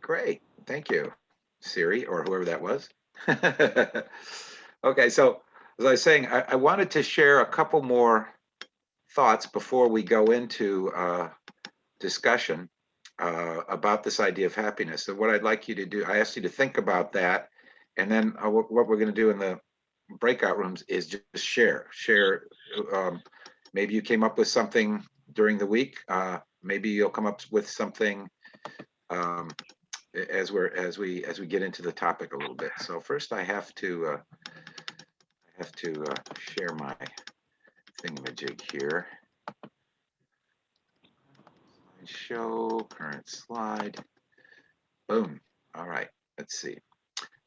Great. Thank you, Siri, or whoever that was. Okay, so as I was saying, I wanted to share a couple more thoughts before we go into discussion about this idea of happiness. So what I'd like you to do, I asked you to think about that, and then what we're going to do in the breakout rooms is just share. Um, Maybe you came up with something during the week. Maybe you'll come up with something um, as we get into the topic a little bit. So first, I have to share my thingamajig here. Show current slide. Boom. All right. Let's see.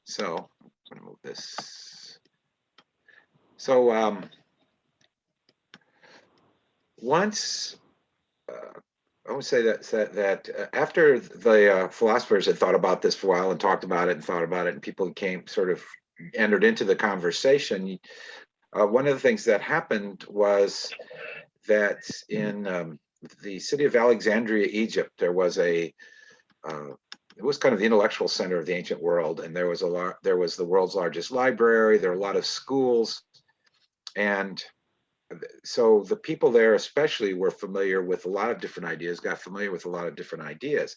So I'm going to move this. So once I would say that after the philosophers had thought about this for a while and talked about it and thought about it, and people came sort of entered into the conversation, one of the things that happened was that in the city of Alexandria, Egypt, there was it was kind of the intellectual center of the ancient world, and there was the world's largest library. There were a lot of schools, and so the people there especially were familiar with a lot of different ideas, got familiar with a lot of different ideas.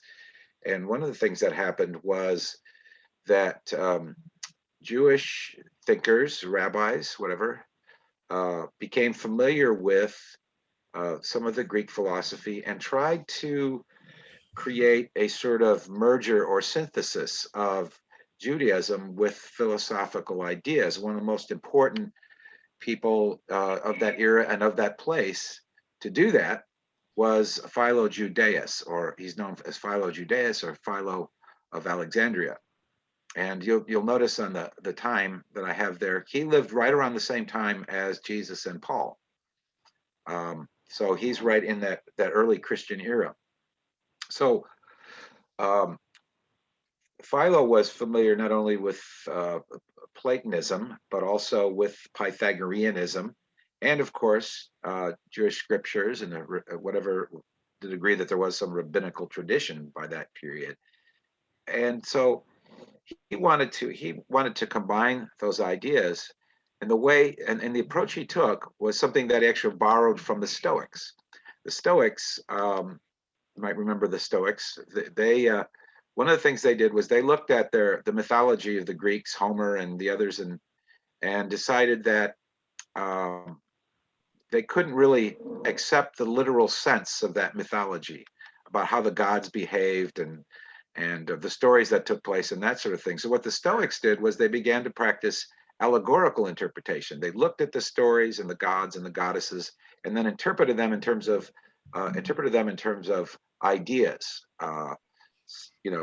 And one of the things that happened was that Jewish thinkers, rabbis, whatever, became familiar with some of the Greek philosophy and tried to create a sort of merger or synthesis of Judaism with philosophical ideas. One of the most important people of that era and of that place to do that was Philo Judaeus, or he's known as Philo Judaeus or Philo of Alexandria. And you'll notice on the time that I have there, he lived right around the same time as Jesus and Paul. So he's right in that early Christian era. So um, Philo was familiar not only with Platonism, but also with Pythagoreanism, and of course, Jewish scriptures and whatever the degree that there was some rabbinical tradition by that period. And so he wanted to combine those ideas, and the approach he took was something that he actually borrowed from the Stoics. The Stoics, you might remember the Stoics. They one of the things they did was they looked at the mythology of the Greeks, Homer and the others, and decided that they couldn't really accept the literal sense of that mythology about how the gods behaved and the stories that took place and that sort of thing. So what the Stoics did was they began to practice allegorical interpretation. They looked at the stories and the gods and the goddesses, and then interpreted them in terms of ideas.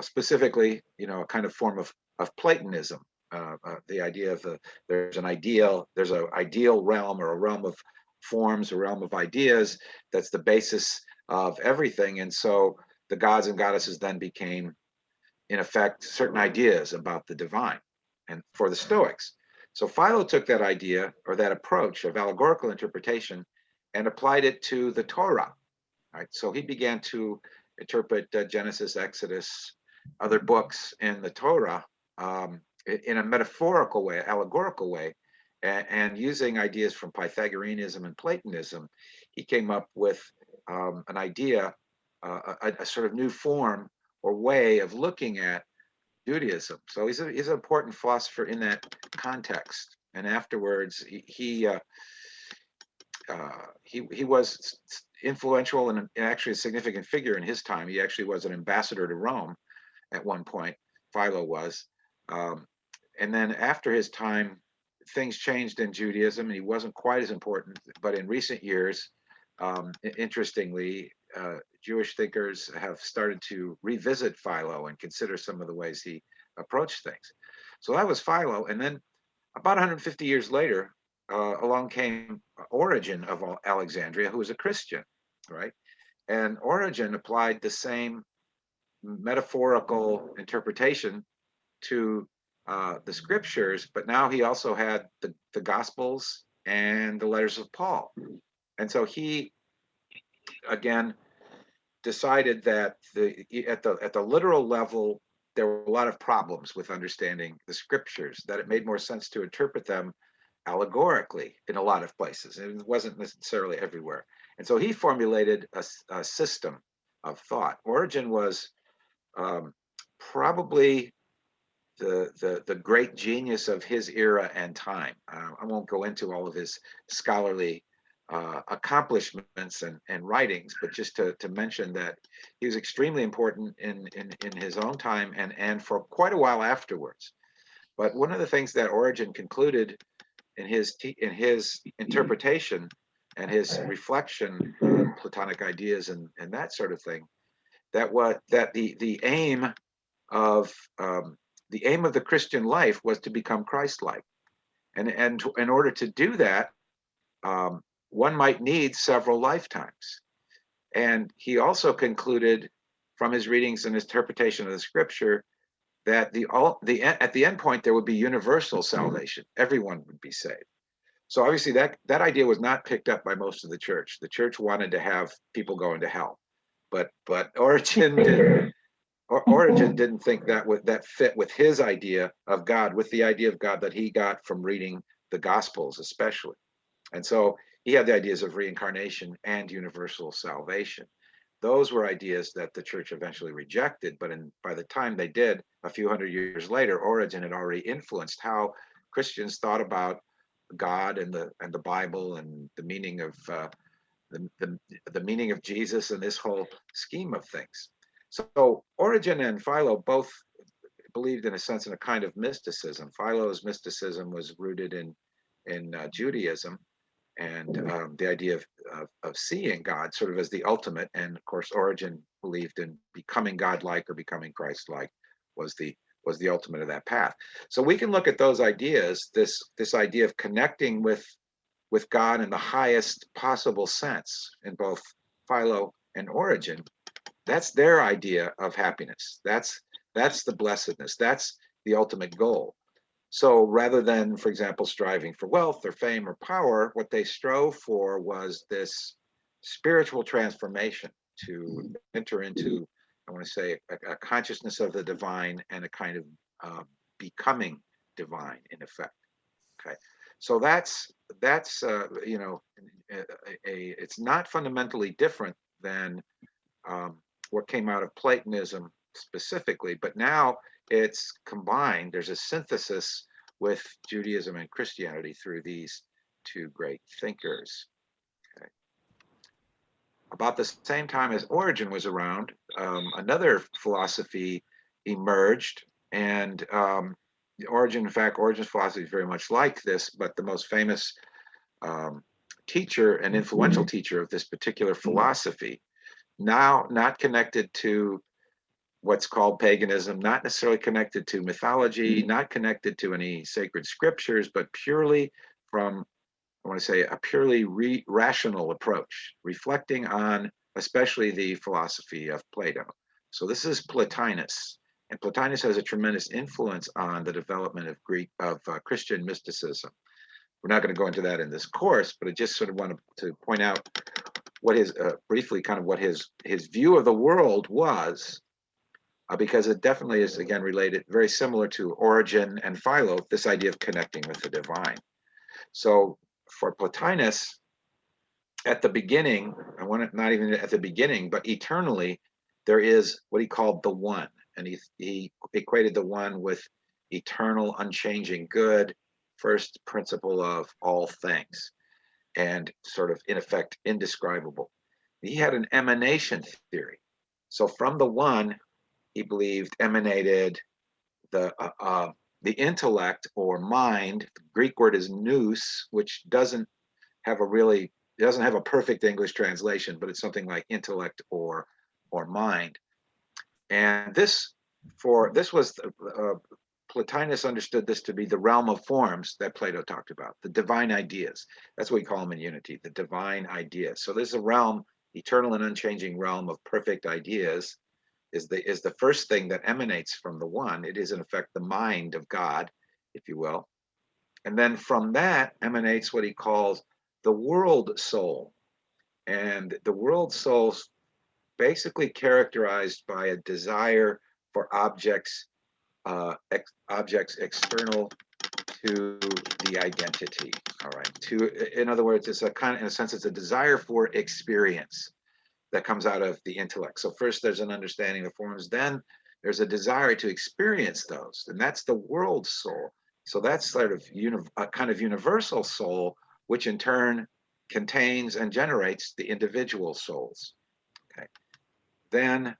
Specifically, a kind of form of Platonism. The idea of there's an ideal realm, or a realm of forms, a realm of ideas that's the basis of everything. And so the gods and goddesses then became, in effect, certain ideas about the divine, and for the Stoics. So Philo took that idea or that approach of allegorical interpretation and applied it to the Torah. Right? So he began to interpret Genesis, Exodus, other books in the Torah in a metaphorical way, allegorical way, and using ideas from Pythagoreanism and Platonism, he came up with an idea, a sort of new form or way of looking at Judaism. So he's an important philosopher in that context. And afterwards, he was influential and actually a significant figure in his time. He actually was an ambassador to Rome at one point. Philo was. And then after his time, things changed in Judaism, and he wasn't quite as important. But in recent years, interestingly, Jewish thinkers have started to revisit Philo and consider some of the ways he approached things. So that was Philo. And then about 150 years later, along came Origen of Alexandria, who was a Christian, right? And Origen applied the same metaphorical interpretation to the scriptures, but now he also had the Gospels and the letters of Paul. And so he, again, decided that at the literal level, there were a lot of problems with understanding the scriptures, that it made more sense to interpret them allegorically in a lot of places. It wasn't necessarily everywhere. And so he formulated a system of thought. Origen was um, probably the great genius of his era and time. I won't go into all of his scholarly accomplishments and writings, but just to mention that he was extremely important in his own time and for quite a while afterwards. But one of the things that Origen concluded in his interpretation and his reflection on Platonic ideas and that sort of thing, that the aim of the aim of the Christian life was to become Christ-like, and in order to do that, one might need several lifetimes. And he also concluded from his readings and his interpretation of the scripture that at the end point there would be universal salvation. Everyone would be saved. So obviously that idea was not picked up by most of the church. The church wanted to have people go into hell, but Origen didn't think that fit with his idea of God, with the idea of God that he got from reading the Gospels, especially. And so he had the ideas of reincarnation and universal salvation. Those were ideas that the church eventually rejected, but by the time they did, a few hundred years later, Origen had already influenced how Christians thought about God and the Bible and the meaning of the meaning of Jesus and this whole scheme of things. So Origen and Philo both believed, in a sense, in a kind of mysticism. Philo's mysticism was rooted in Judaism and the idea of seeing God sort of as the ultimate. And of course, Origen believed in becoming godlike or becoming Christ-like was the ultimate of that path. So we can look at those ideas, this idea of connecting with God in the highest possible sense in both Philo and Origen. That's their idea of happiness. That's the blessedness. That's the ultimate goal. So rather than, for example, striving for wealth or fame or power, what they strove for was this spiritual transformation to enter into, I want to say, a consciousness of the divine and a kind of becoming divine, in effect. Okay, so that's it's not fundamentally different than what came out of Platonism specifically, but now it's combined. There's a synthesis with Judaism and Christianity through these two great thinkers. Okay. About the same time as Origen was around, another philosophy emerged, and Origen's philosophy is very much like this, but the most famous teacher and influential teacher of this particular philosophy, now not connected to what's called paganism, not necessarily connected to mythology, not connected to any sacred scriptures, but purely from, I want to say, a purely rational approach, reflecting on especially the philosophy of Plato. So this is Plotinus, and Plotinus has a tremendous influence on the development of Christian mysticism. We're not going to go into that in this course, but I just sort of wanted to point out what his briefly kind of what his view of the world was, because it definitely is, again, related, very similar to Origen and Philo, this idea of connecting with the divine. So for Plotinus, at the beginning, I want it not even at the beginning, but eternally, there is what he called the one, and he equated the one with eternal, unchanging good, first principle of all things, and sort of, in effect, indescribable. He had an emanation theory. So from the one, he believed emanated the intellect or mind. The Greek word is nous, which doesn't have a perfect English translation, but it's something like intellect or mind. And this was Plotinus understood this to be the realm of forms that Plato talked about, the divine ideas. That's what we call them in Unity, the divine ideas. So there's a realm, eternal and unchanging realm of perfect ideas, is the first thing that emanates from the one. It is, in effect, the mind of God, if you will. And then from that emanates what he calls the world soul. And the world soul basically characterized by a desire for objects objects external to the identity. All right. In other words, it's a kind of, in a sense, it's a desire for experience that comes out of the intellect. So first there's an understanding of forms, then there's a desire to experience those, and that's the world soul. So that's sort of a kind of universal soul, which in turn contains and generates the individual souls. Okay. Then,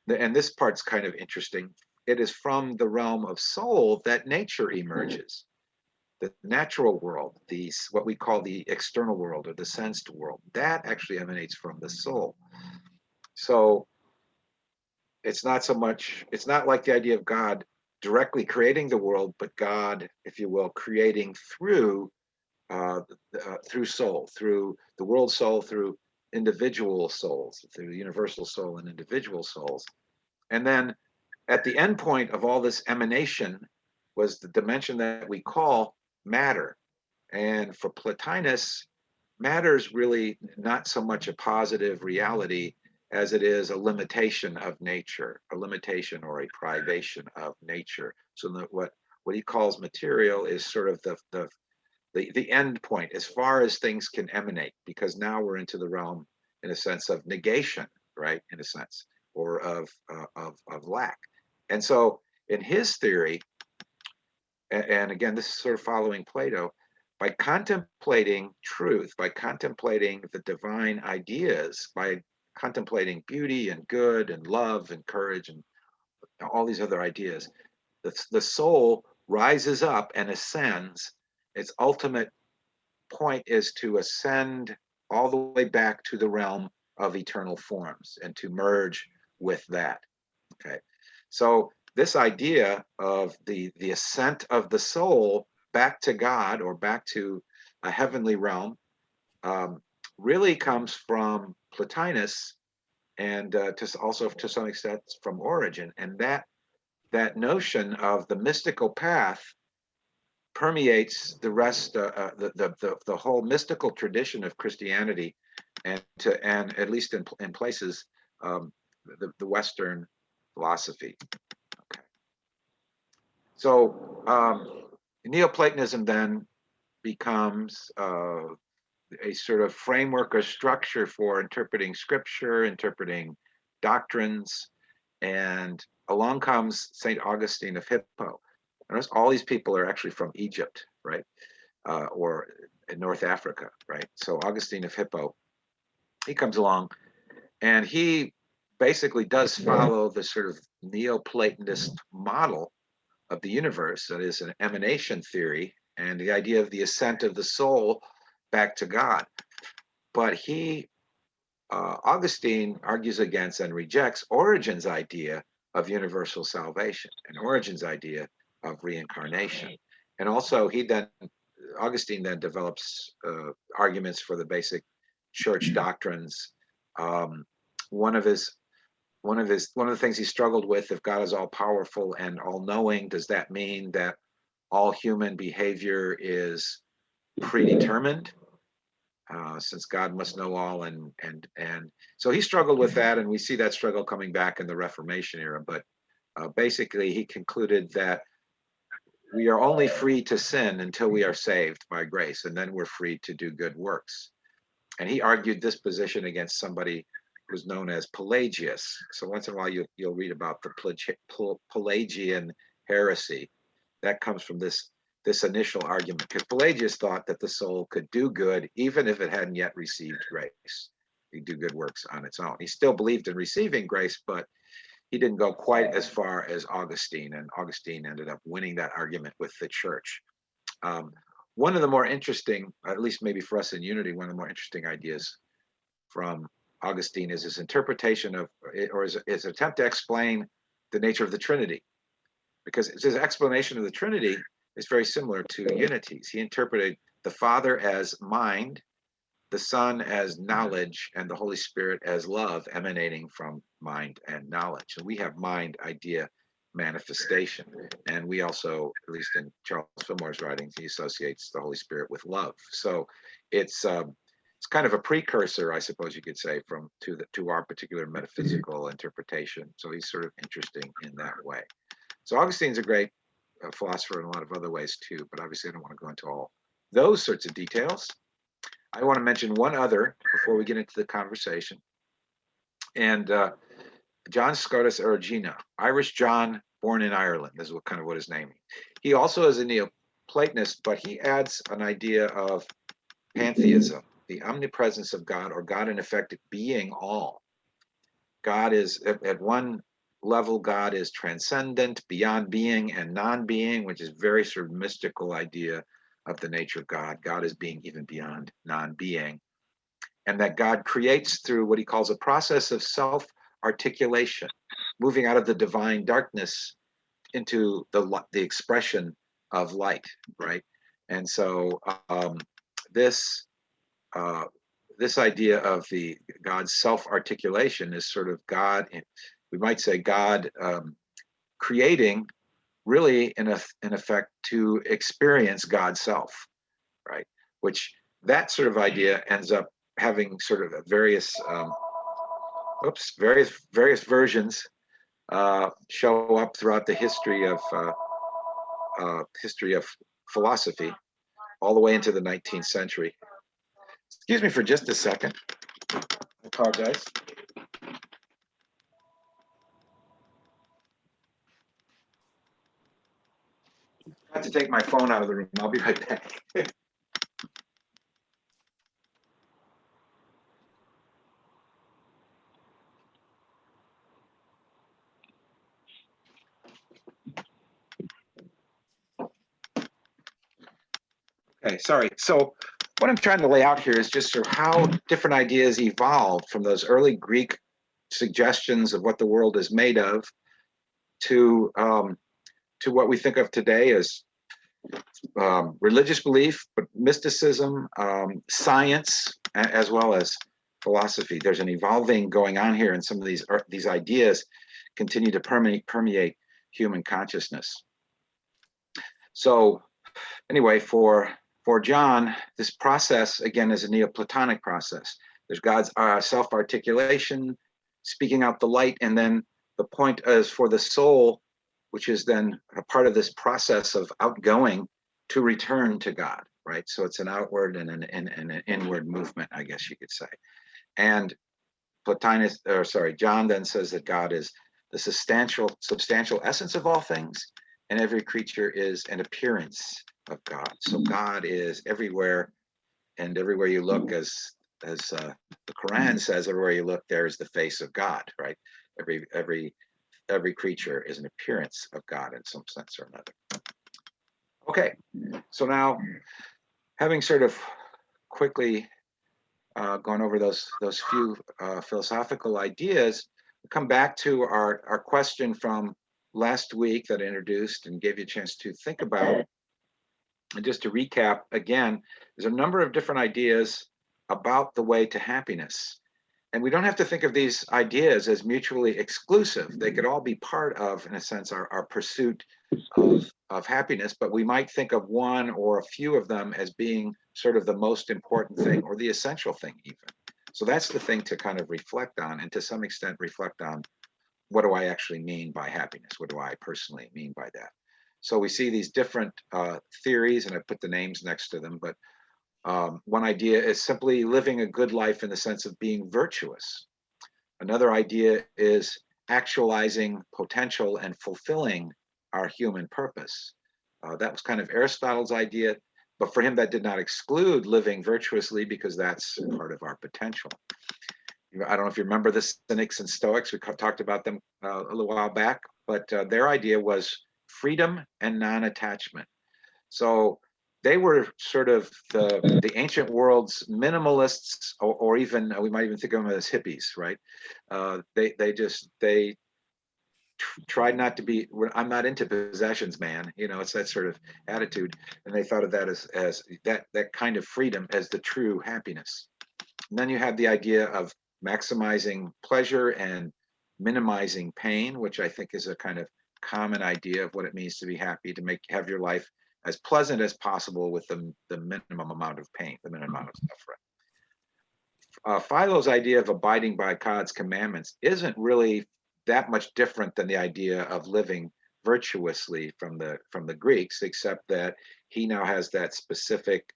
and this part's kind of interesting, it is from the realm of soul that nature emerges. The natural world, what we call the external world or the sensed world, that actually emanates from the soul. So it's not like the idea of God directly creating the world, but God, if you will, creating through soul, through the world soul, through individual souls, through the universal soul and individual souls. And then at the end point of all this emanation was the dimension that we call matter. And for Plotinus, matter is really not so much a positive reality as it is a limitation of nature, a limitation or a privation of nature. So what he calls material is sort of the end point as far as things can emanate, because now we're into the realm, in a sense, of negation, right? In a sense, or of lack. And so in his theory, and again, this is sort of following Plato, by contemplating truth, by contemplating the divine ideas, by contemplating beauty and good and love and courage and all these other ideas, the soul rises up and ascends. Its ultimate point is to ascend all the way back to the realm of eternal forms and to merge with that. Okay. So this idea of the ascent of the soul back to God or back to a heavenly realm really comes from Plotinus and also to some extent from Origen. And that notion of the mystical path permeates the rest, the whole mystical tradition of Christianity, and at least in places, the Western philosophy. Okay. So Neoplatonism then becomes a sort of framework or structure for interpreting scripture, interpreting doctrines, and along comes St. Augustine of Hippo. Notice all these people are actually from Egypt, right? Or in North Africa, right? So Augustine of Hippo, he comes along and he basically does follow the sort of Neoplatonist model of the universe, that is an emanation theory and the idea of the ascent of the soul back to God. But Augustine argues against and rejects Origen's idea of universal salvation and Origen's idea of reincarnation. And also Augustine then develops arguments for the basic church doctrines. One of the things he struggled with, if God is all powerful and all knowing, does that mean that all human behavior is predetermined? Since God must know all, and so he struggled with that, and we see that struggle coming back in the Reformation era. But basically, he concluded that we are only free to sin until we are saved by grace, and then we're free to do good works. And he argued this position against somebody who's known as Pelagius. So once in a while, you'll read about the Pelagian heresy. That comes from this initial argument, because Pelagius thought that the soul could do good even if it hadn't yet received grace. He'd do good works on its own. He still believed in receiving grace, but he didn't go quite as far as Augustine, and Augustine ended up winning that argument with the church. One of the more interesting, at least maybe for us in Unity, one of the more interesting ideas from Augustine is his interpretation of, or his attempt to explain the nature of the Trinity, because his explanation of the Trinity is very similar to Unity's. He interpreted the Father as mind, the Son as knowledge, and the Holy Spirit as love emanating from mind and knowledge. And we have mind, idea, manifestation. And we also, at least in Charles Fillmore's writings, he associates the Holy Spirit with love. So it's kind of a precursor, I suppose you could say, to our particular metaphysical interpretation. So he's sort of interesting in that way. So Augustine's a great philosopher in a lot of other ways too, but obviously I don't want to go into all those sorts of details. I want to mention one other before we get into the conversation. And John Scotus Erigena, Irish John, born in Ireland. This is what his name means. He also is a Neoplatonist, but he adds an idea of pantheism, the omnipresence of God, or God in effect being all. God is, at one level, God is transcendent, beyond being and non-being, which is very sort of mystical idea of the nature of God. God is being even beyond non-being. And that God creates through what he calls a process of self-articulation, moving out of the divine darkness into the expression of light, right? And so this idea of the God's self-articulation is sort of God, we might say God creating really in effect to experience God's self, right? Which that sort of idea ends up having sort of various versions show up throughout the history of philosophy, all the way into the 19th century. Excuse me for just a second. I apologize. I have to take my phone out of the room. I'll be right back. Okay, sorry. So what I'm trying to lay out here is just sort of how different ideas evolved from those early Greek suggestions of what the world is made of to what we think of today as religious belief, but mysticism, science, as well as philosophy. There's an evolving going on here, and some of these ideas continue to permeate human consciousness. So anyway, for John, this process, again, is a Neoplatonic process. There's God's self-articulation, speaking out the light, and then the point is for the soul, which is then a part of this process of outgoing, to return to God, right? So it's an outward and an inward movement, I guess you could say. And John then says that God is the substantial essence of all things, and every creature is an appearance of God. So God is everywhere, and everywhere you look, as the Quran says, everywhere you look, there is the face of God, right? Every creature is an appearance of God in some sense or another. Okay, so now, having sort of quickly gone over those few philosophical ideas, we come back to our question from last week that I introduced and gave you a chance to think about. And just to recap again, there's a number of different ideas about the way to happiness. And we don't have to think of these ideas as mutually exclusive. They could all be part of, in a sense, our pursuit of happiness, but we might think of one or a few of them as being sort of the most important thing or the essential thing even. So that's the thing to kind of reflect on, and to some extent reflect on, what do I actually mean by happiness? What do I personally mean by that? So we see these different theories, and I put the names next to them, but one idea is simply living a good life in the sense of being virtuous. Another idea is actualizing potential and fulfilling our human purpose. That was kind of Aristotle's idea, but for him that did not exclude living virtuously, because that's part of our potential. I don't know if you remember the Cynics and Stoics. We talked about them a little while back, but their idea was freedom and non-attachment. So they were sort of the ancient world's minimalists, or even we might even think of them as hippies, right? They tried not to be. I'm not into possessions, man. You know, it's that sort of attitude, and they thought of that as that kind of freedom as the true happiness. And then you have the idea of maximizing pleasure and minimizing pain, which I think is a kind of common idea of what it means to be happy, to have your life as pleasant as possible with the minimum amount of pain, the minimum amount of suffering. Philo's idea of abiding by God's commandments isn't really that much different than the idea of living virtuously from the Greeks, except that he now has that specific,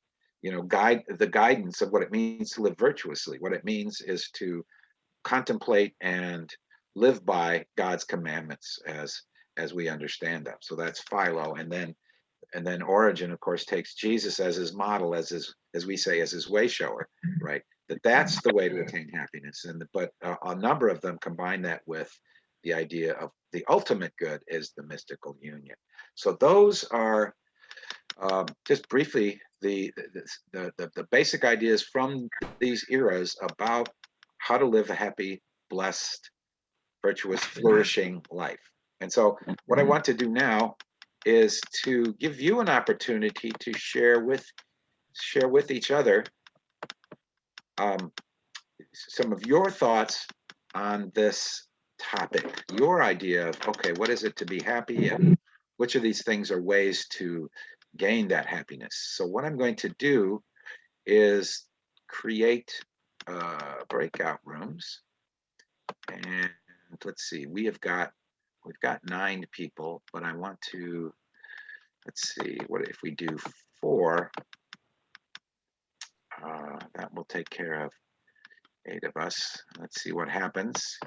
the guidance of what it means to live virtuously. What it means is to contemplate and live by God's commandments as we understand them. So that's Philo, and then Origen, of course, takes Jesus as his model, as we say, as his way shower, right? That's the way to attain happiness. But a number of them combine that with the idea of the ultimate good is the mystical union. So those are just briefly the basic ideas from these eras about how to live a happy, blessed, virtuous, flourishing life. And so what I want to do now is to give you an opportunity to share with each other some of your thoughts on this topic, your idea of, okay, what is it to be happy, and which of these things are ways to gain that happiness. So what I'm going to do is create breakout rooms, and let's see, we've got 9 people, but I want to, let's see, what if we do 4? That will take care of 8 of us. Let's see what happens.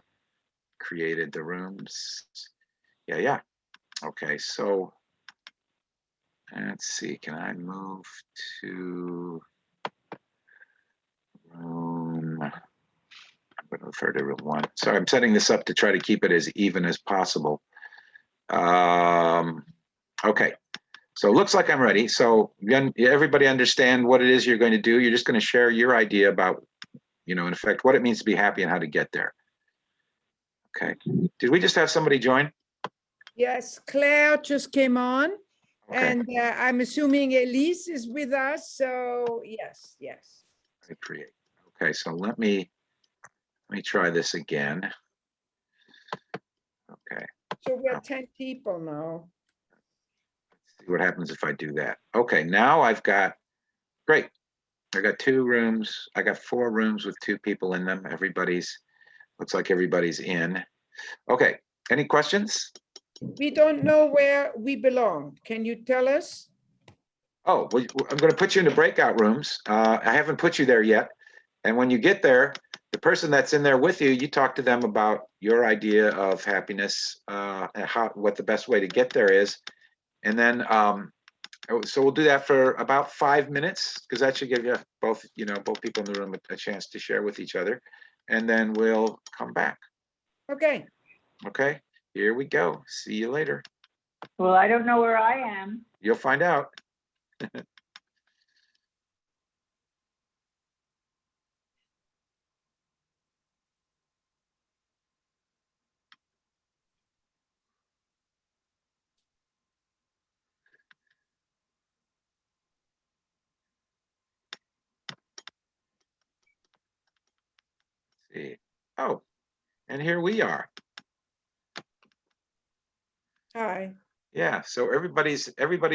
Created the rooms. Yeah. Okay, so let's see, can I move to room? I'm going to refer to room 1. So I'm setting this up to try to keep it as even as possible. Okay, so it looks like I'm ready. So everybody understand what it is you're going to do. You're just going to share your idea about, in effect, what it means to be happy and how to get there. Okay, did we just have somebody join? Yes, Claire just came on. Okay. And I'm assuming Elise is with us. So yes. I create. Okay, so let me try this again. Okay. So we're 10 people now. Let's see what happens if I do that. Okay, now I've got, great. I got 2 rooms. I got 4 rooms with 2 people in them. Looks like everybody's in. Okay, any questions? We don't know where we belong. Can you tell us? Oh, well, I'm going to put you into breakout rooms. I haven't put you there yet. And when you get there, the person that's in there with you, you talk to them about your idea of happiness, and what the best way to get there is. And then, so we'll do that for about 5 minutes, because that should give you both people in the room a chance to share with each other. And then we'll come back. Okay. Okay, here we go. See you later. Well, I don't know where I am. You'll find out. See. Oh, and here we are. Hi. Yeah, so everybody's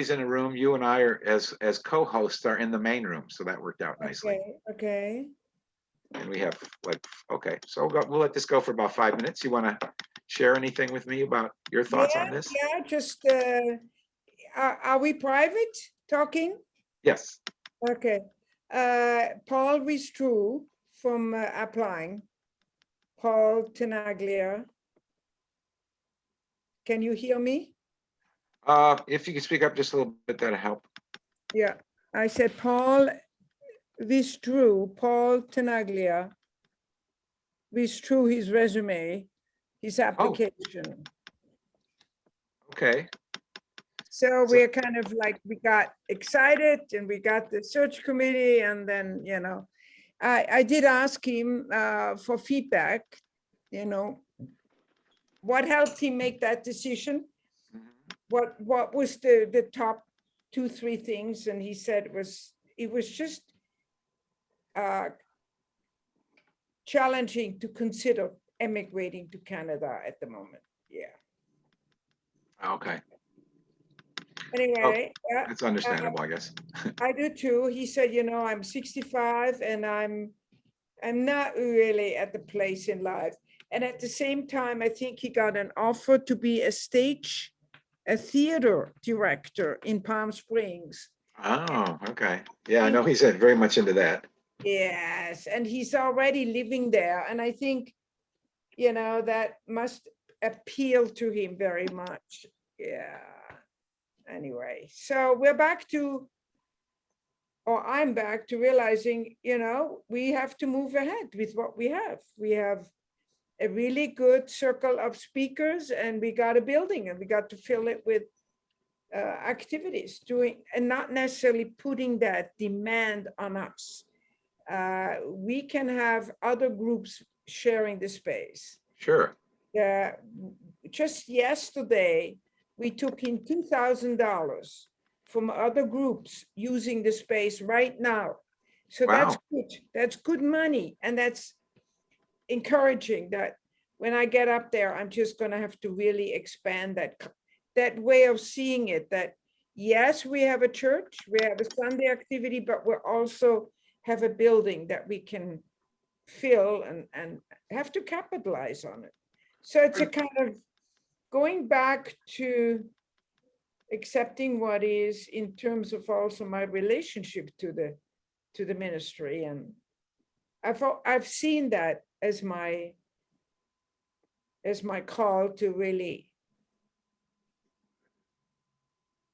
in a room. You and I are as co-hosts are in the main room, so that worked out nicely. Okay. And we have okay, so we'll let this go for about 5 minutes. You want to share anything with me about your thoughts on this? Yeah, just are we private talking? Yes. Okay. Paul withdrew from applying. Paul Tenaglia. Can you hear me? If you could speak up just a little bit, that'll help. Yeah, I said Paul withdrew, Paul Tenaglia withdrew his resume, his application. Okay. So we're kind of like, we got excited and we got the search committee, and then, I did ask him for feedback, what helped him make that decision? What was the top 2-3 things? And he said it was just challenging to consider emigrating to Canada at the moment. Yeah. Okay. Anyway, yeah, that's understandable, I guess. I do too. He said, I'm 65 and I'm not really at the place in life. And at the same time, I think he got an offer to be a stage a theater director in Palm Springs. Oh, okay. Yeah, I know he's very much into that. Yes, and he's already living there. And I think, you know, that must appeal to him very much. Yeah. Anyway, so we're back to, or I'm back to realizing, you know, we have to move ahead with what we have. We have a really good circle of speakers, and we got a building, and we got to fill it with activities, doing, and not necessarily putting that demand on us. We can have other groups sharing the space. Sure. Just yesterday, we took in $2,000 from other groups using the space right now. So that's Wow. good. That's good money. And that's encouraging that when I get up there, I'm just going to have to really expand that way of seeing it, that yes, we have a church, we have a Sunday activity, but we also have a building that we can fill and have to capitalize on it. So it's a kind of going back to accepting what is in terms of also my relationship to the ministry. And I've seen that as my call to really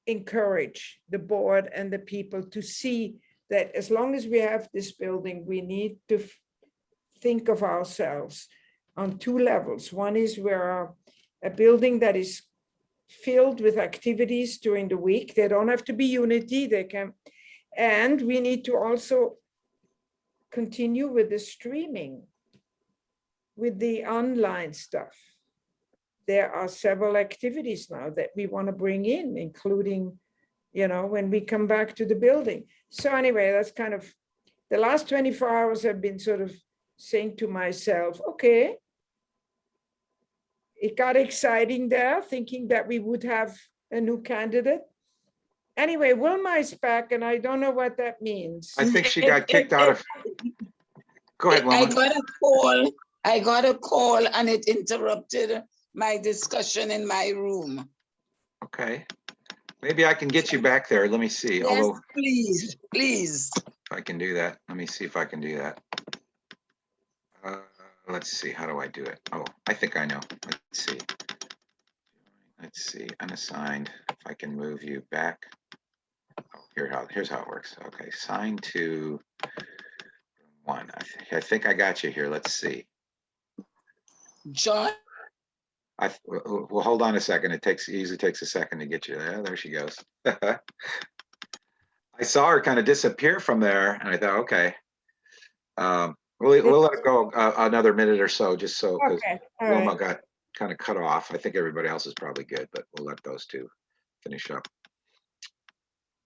encourage the board and the people to see that as long as we have this building, we need to think of ourselves on two levels. One is we're a building that is filled with activities during the week. They don't have to be unity, they can, and we need to also continue with the streaming, with the online stuff. There are several activities now that we want to bring in, including, you know, when we come back to the building. So anyway, that's kind of, the last 24 hours I've been sort of saying to myself, okay, it got exciting there, thinking that we would have a new candidate. Anyway, Wilma is back, and I don't know what that means. I think she got kicked out of. Go ahead, I Wilma. got a call and it interrupted my discussion in my room. Okay. Maybe I can get you back there. Let me see. Yes, Although, please, please. if I can do that. Let me see if I can do that. Let's see. How do I do it? Oh, I think I know. Let's see. Let's see. Unassigned. If I can move you back. Oh, here's how it works. Okay. Sign to one. I think I got you here. Let's see. John, Well, hold on a second. It usually takes a second to get you there. There she goes. I saw her kind of disappear from there, and I thought, okay, we'll let it go another minute or so, just so, because Okay, all Wilma right. got kind of cut off. I think everybody else is probably good, but we'll let those two finish up.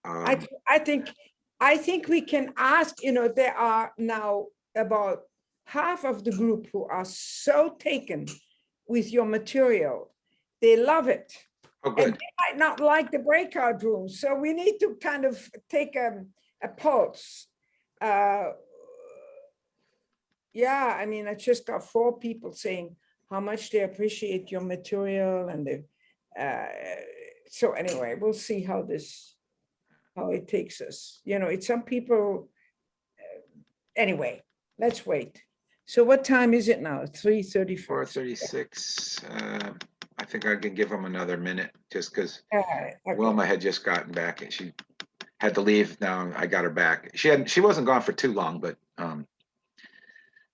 I think we can ask, you know, there are now about half of the group who are so taken with your material. They love it. Oh, And good. they might not like the breakout room. So we need to kind of take a pulse. Yeah, I mean, I just got 4 people saying how much they appreciate your material, and they, so anyway, we'll see how it takes us. You know, it's some people, anyway, let's wait. So what time is it now? 3:34. 4:36. I think I can give them another minute, just because Okay. Wilma had just gotten back and she had to leave. Now I got her back. She wasn't gone for too long, but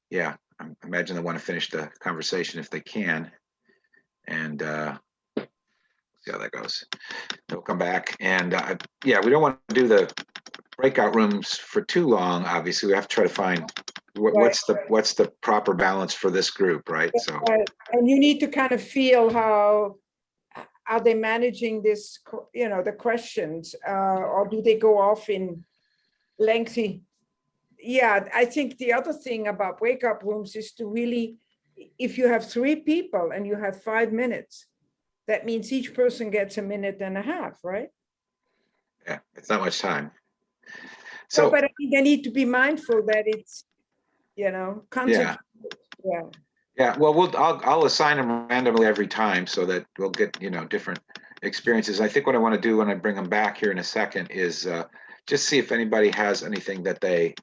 yeah, I imagine they want to finish the conversation if they can, and see how that goes. They'll come back, and yeah, we don't want to do the breakout rooms for too long. Obviously, we have to try to find what's the proper balance for this group, right? So, and you need to kind of feel how are they managing this, you know, the questions, or do they go off in lengthy? Yeah, I think the other thing about wake-up rooms is to really, if you have 3 people and you have 5 minutes, that means each person gets a minute and a half, right? yeah, it's not much time. So, So, but I think they need to be mindful that it's, you know, concentrated. Yeah. yeah. Well, I'll assign them randomly every time so that we'll get, you know, different experiences. I think what I want to do when I bring them back here in a second is just see if anybody has anything that they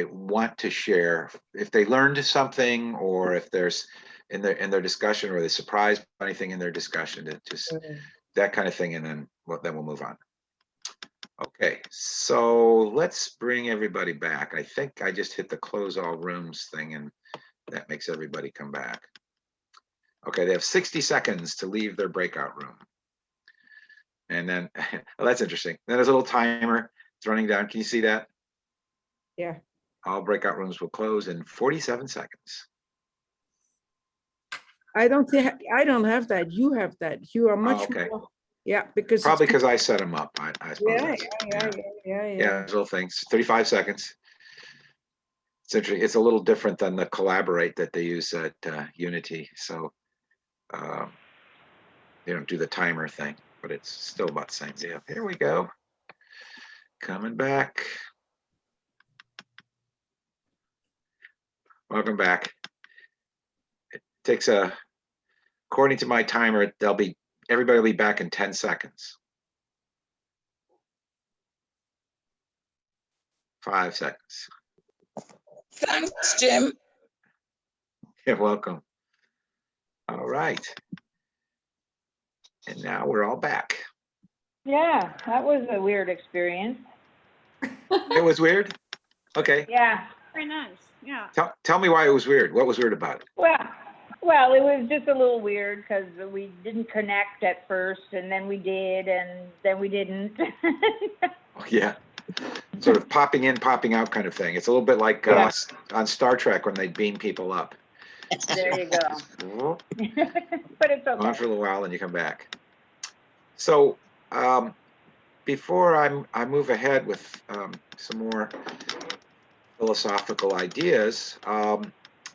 want to share, if they learned something, or if there's in their discussion, or they surprised by anything in their discussion, just that kind of thing, and then we'll move on. Okay, so let's bring everybody back. I think I just hit the close all rooms thing, and that makes everybody come back. Okay, they have 60 seconds to leave their breakout room. And then, oh, that's interesting. Then there's a little timer. It's running down. Can you see that? Yeah. All breakout rooms will close in 47 seconds. I don't have that. You have that. You are much okay. more. Yeah, because probably because I set them up. I suppose. Yeah. Little things. 35 seconds. It's interesting. It's a little different than the collaborate that they use at Unity. So they don't do the timer thing, but it's still about the same. Yeah, here we go. Coming back. Welcome back. It takes according to my timer, everybody will be back in 10 seconds. 5 seconds. Thanks, Jim. You're welcome. All right. And now we're all back. Yeah, that was a weird experience. It was weird? Okay. Yeah. Very nice. Yeah. Tell me why it was weird. What was weird about it? Well, it was just a little weird because we didn't connect at first, and then we did, and then we didn't. Oh, yeah. Sort of popping in, popping out kind of thing. It's a little bit like on Star Trek when they beam people up. There you go. But it's okay. On for a little while, and you come back. So before I move ahead with some more philosophical ideas,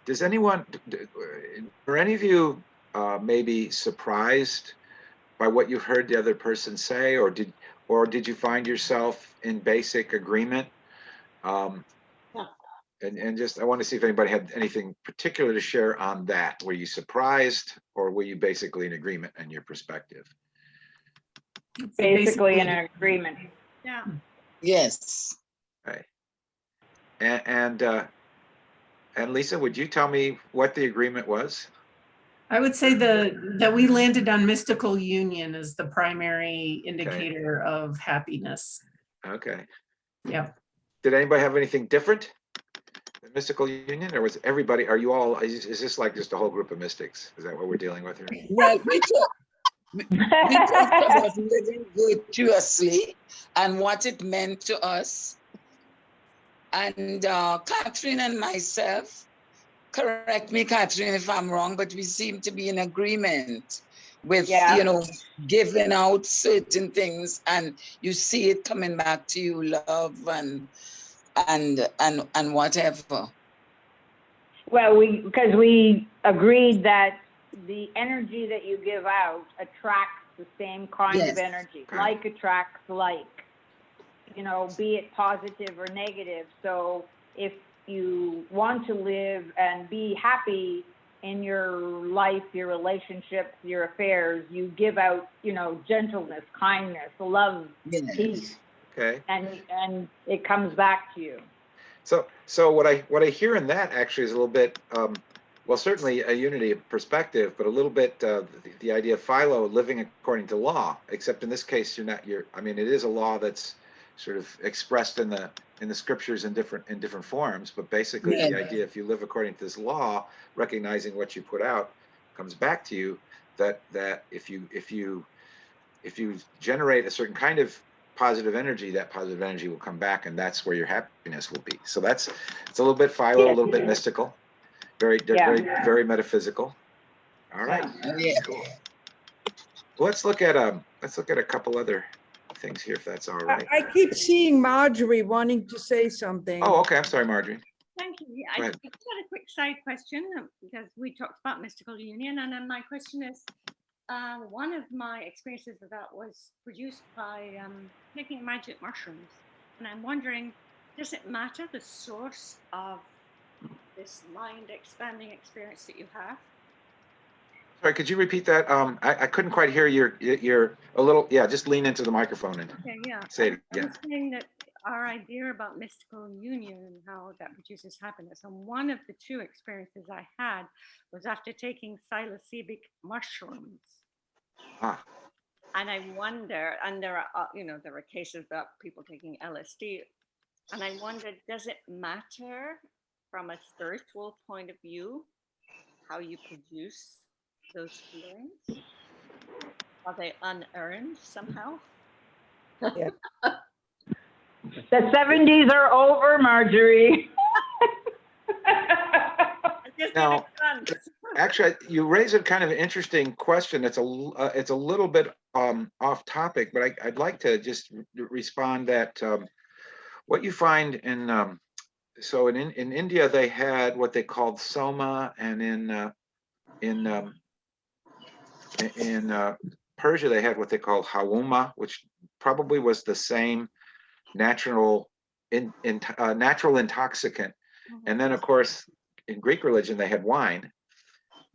does anyone, are any of you maybe surprised by what you heard the other person say, or did you find yourself in basic agreement? And just, I want to see if anybody had anything particular to share on that. Were you surprised, or were you basically in agreement in your perspective? Basically in an agreement. Yeah. Yes. Okay. And Lisa, would you tell me what the agreement was? I would say that we landed on mystical union as the primary indicator of happiness. Okay. Yeah. Did anybody have anything different than mystical union, or was everybody, are you all, is this like just a whole group of mystics? Is that what we're dealing with here? Well, we talked about living virtuously and what it meant to us. And Catherine and myself, correct me, Catherine, if I'm wrong, but we seem to be in agreement with, giving out certain things, and you see it coming back to you, love and whatever. Well, because we agreed that the energy that you give out attracts the same kind of energy. Okay. Like attracts like, be it positive or negative. So if you want to live and be happy in your life, your relationships, your affairs, you give out, gentleness, kindness, love, peace. Okay. And it comes back to you. So what I hear in that actually is a little bit, well, certainly a unity perspective, but a little bit the idea of Philo living according to law, except in this case, I mean, it is a law that's sort of expressed in the scriptures in different forms, but basically the idea, if you live according to this law, recognizing what you put out comes back to you, that if you generate a certain kind of positive energy, that positive energy will come back, and that's where your happiness will be. So it's a little bit Philo, a little bit mystical, very very metaphysical. All right. Yeah. Cool. Well, let's look at a couple other things here, if that's all right. I keep seeing Marjorie wanting to say something. Oh, okay. I'm sorry, Marjorie. Thank you. I just had a quick side question because we talked about mystical union, and then my question is, one of my experiences of that was produced by taking magic mushrooms, and I'm wondering, does it matter the source of this mind expanding experience that you have? Sorry, could you repeat that? I couldn't quite hear your a little. Yeah, just lean into the microphone and Okay, yeah. say it I again. was saying that our idea about mystical union and how that produces happiness. And one of the two experiences I had was after taking psilocybic mushrooms. Ah, And I wonder, and there are, there are cases of people taking LSD. And I wondered, does it matter from a spiritual point of view how you produce those feelings? Are they unearned somehow? Yeah. The 70s are over, Marjorie. I just Now, need a gun. actually, you raise a kind of interesting question. It's a little bit off topic, but I'd like to just respond that what you find in so in India they had what they called soma, and in Persia they had what they called hawuma, which probably was the same natural natural intoxicant. And then of course in Greek religion they had wine.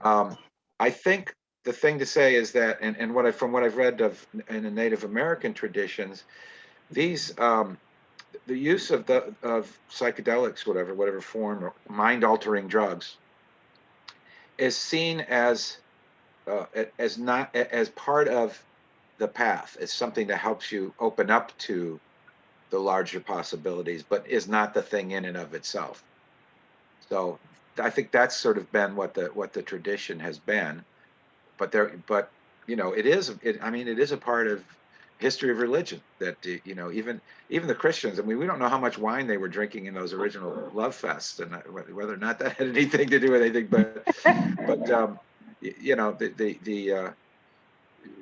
I think the thing to say is that, and from what I've read of in the Native American traditions, these the use of psychedelics, whatever form, or mind-altering drugs, is seen as not as part of the path. It's something that helps you open up to the larger possibilities, but is not the thing in and of itself. So I think that's sort of been what the tradition has been. But it is a part of history of religion that even the Christians. I mean, we don't know how much wine they were drinking in those original love fests, and whether or not that had anything to do with anything. But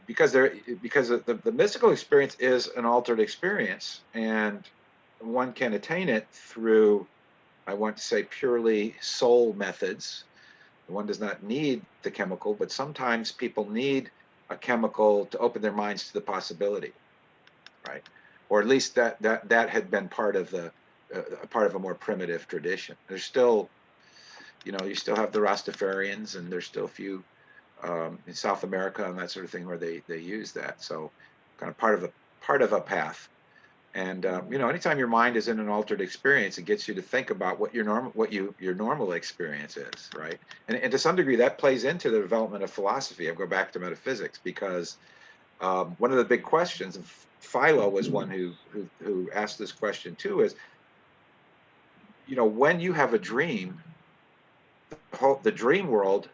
because the mystical experience is an altered experience, and one can attain it through, I want to say, purely soul methods. One does not need the chemical, but sometimes people need a chemical to open their minds to the possibility, right? Or at least that had been part of a more primitive tradition. There's still, you still have the Rastafarians, and there's still a few in South America and that sort of thing where they use that. So kind of part of a path. And anytime your mind is in an altered experience, it gets you to think about what your normal experience is, right? And to some degree, that plays into the development of philosophy. I go back to metaphysics because one of the big questions, and Philo was one who asked this question too, is when you have a dream, the dream world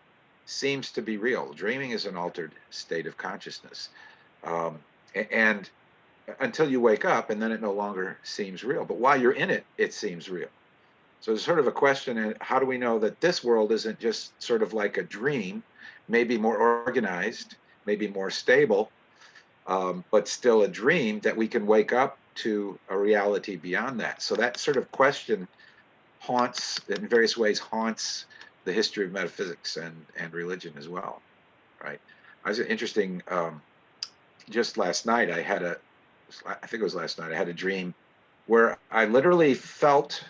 seems to be real. Dreaming is an altered state of consciousness, and until you wake up, and then it no longer seems real. But while you're in it, it seems real. So there's sort of a question: how do we know that this world isn't just sort of like a dream, maybe more organized, maybe more stable, but still a dream that we can wake up to a reality beyond that? So that sort of question in various ways haunts the history of metaphysics and religion as well, right? I was interesting. Just last night, I think it was last night, I had a dream where I literally felt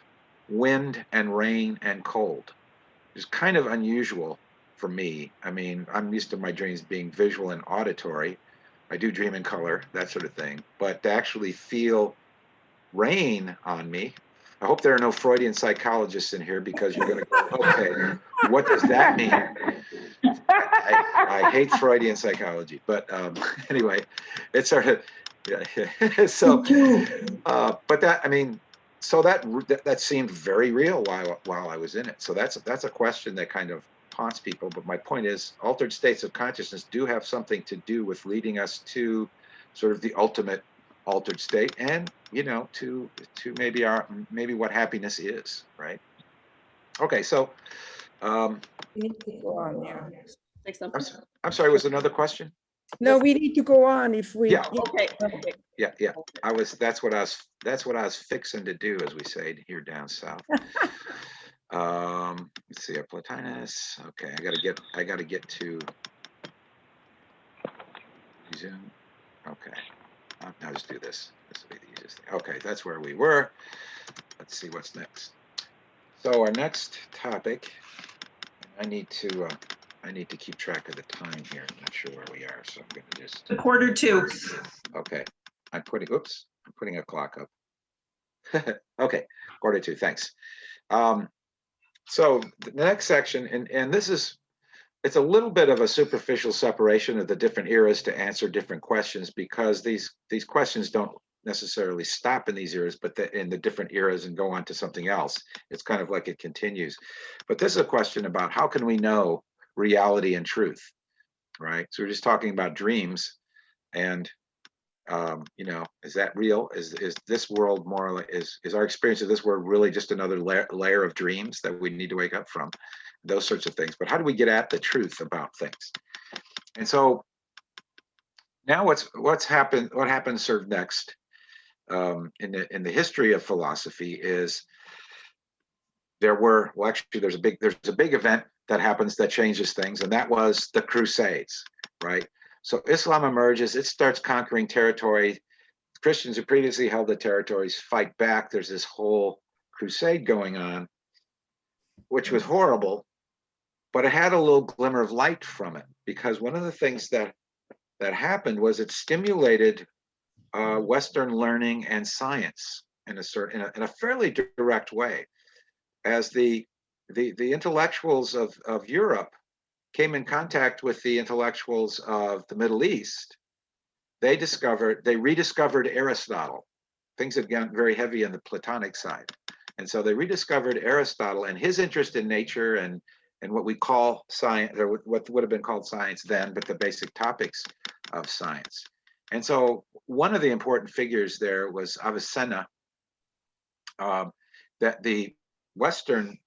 wind and rain and cold. It was kind of unusual for me. I mean, I'm used to my dreams being visual and auditory. I do dream in color, that sort of thing. But to actually feel rain on me, I hope there are no Freudian psychologists in here, because you're going to go, okay, what does that mean? I hate Freudian psychology, but anyway, it's sort of, yeah. So, but that seemed very real while I was in it. So that's a question that kind of haunts people. But my point is, altered states of consciousness do have something to do with leading us to sort of the ultimate altered state, and to maybe what happiness is, right? Okay, so We need to go on, yeah. I'm sorry, was there another question? No, we need to go on if we. Yeah. Okay. Yeah. That's what I was fixing to do, as we say here down south. Let's see, Plotinus. Okay, I gotta get to Zoom. Okay, I'll just do this. This will be the easiest thing. Okay, that's where we were. Let's see what's next. So our next topic, I need to I need to keep track of the time here. I'm not sure where we are, so I'm going to just. The quarter two. Okay, I'm putting a clock up. Okay, quarter two. Thanks. So the next section, and this is, it's a little bit of a superficial separation of the different eras to answer different questions, because these questions don't necessarily stop in these eras, but in the different eras and go on to something else. It's kind of like it continues. But this is a question about how can we know reality and truth, right? So we're just talking about dreams, and you know, is that real? Is this world more like, is our experience of this world really just another layer of dreams that we need to wake up from? Those sorts of things. But how do we get at the truth about things? And so now what happens sort of next in the history of philosophy is there's a big event that happens that changes things, and that was the Crusades, right? So Islam emerges, it starts conquering territory. Christians who previously held the territories fight back. There's this whole crusade going on, which was horrible, but it had a little glimmer of light from it, because one of the things that happened was it stimulated Western learning and science in a fairly direct way, as the intellectuals of Europe came in contact with the intellectuals of the Middle East. They rediscovered Aristotle. Things had gotten very heavy on the Platonic side. And so they rediscovered Aristotle and his interest in nature and what we call science, or what would have been called science then, but the basic topics of science. And so one of the important figures there was Avicenna, that the Western,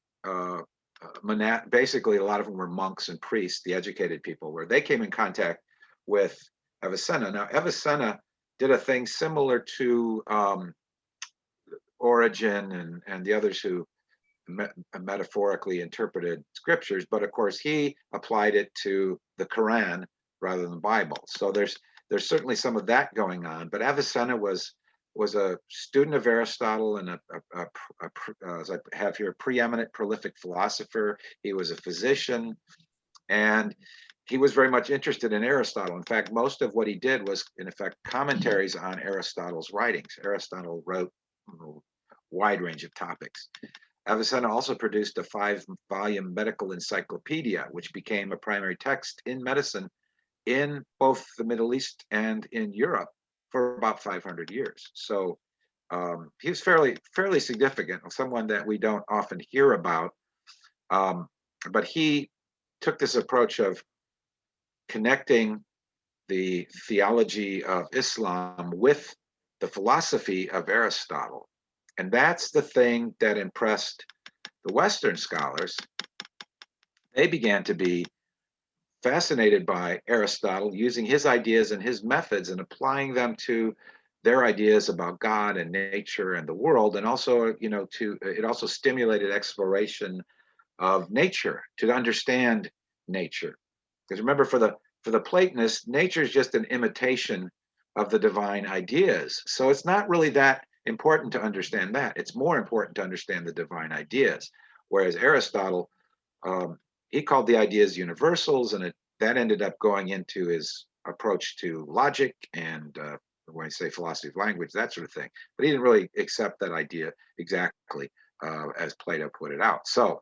basically a lot of them were monks and priests, the educated people, where they came in contact with Avicenna. Now, Avicenna did a thing similar to Origen and the others who metaphorically interpreted scriptures, but of course he applied it to the Quran rather than the Bible. So there's certainly some of that going on. But Avicenna was a student of Aristotle and as I have here, a preeminent, prolific philosopher. He was a physician, and he was very much interested in Aristotle. In fact, most of what he did was, in effect, commentaries on Aristotle's writings. Aristotle wrote a wide range of topics. Avicenna also produced a 5-volume medical encyclopedia, which became a primary text in medicine in both the Middle East and in Europe for about 500 years. So he was fairly significant, someone that we don't often hear about. But he took this approach of connecting the theology of Islam with the philosophy of Aristotle. And that's the thing that impressed the Western scholars. They began to be fascinated by Aristotle, using his ideas and his methods and applying them to their ideas about God and nature and the world. And also, you know, it also stimulated exploration of nature, to understand nature. Because remember, for the Platonists, nature is just an imitation of the divine ideas. So it's not really that important to understand that. It's more important to understand the divine ideas. Whereas Aristotle, he called the ideas universals, and that ended up going into his approach to logic and when I say philosophy of language, that sort of thing. But he didn't really accept that idea exactly as Plato put it out. So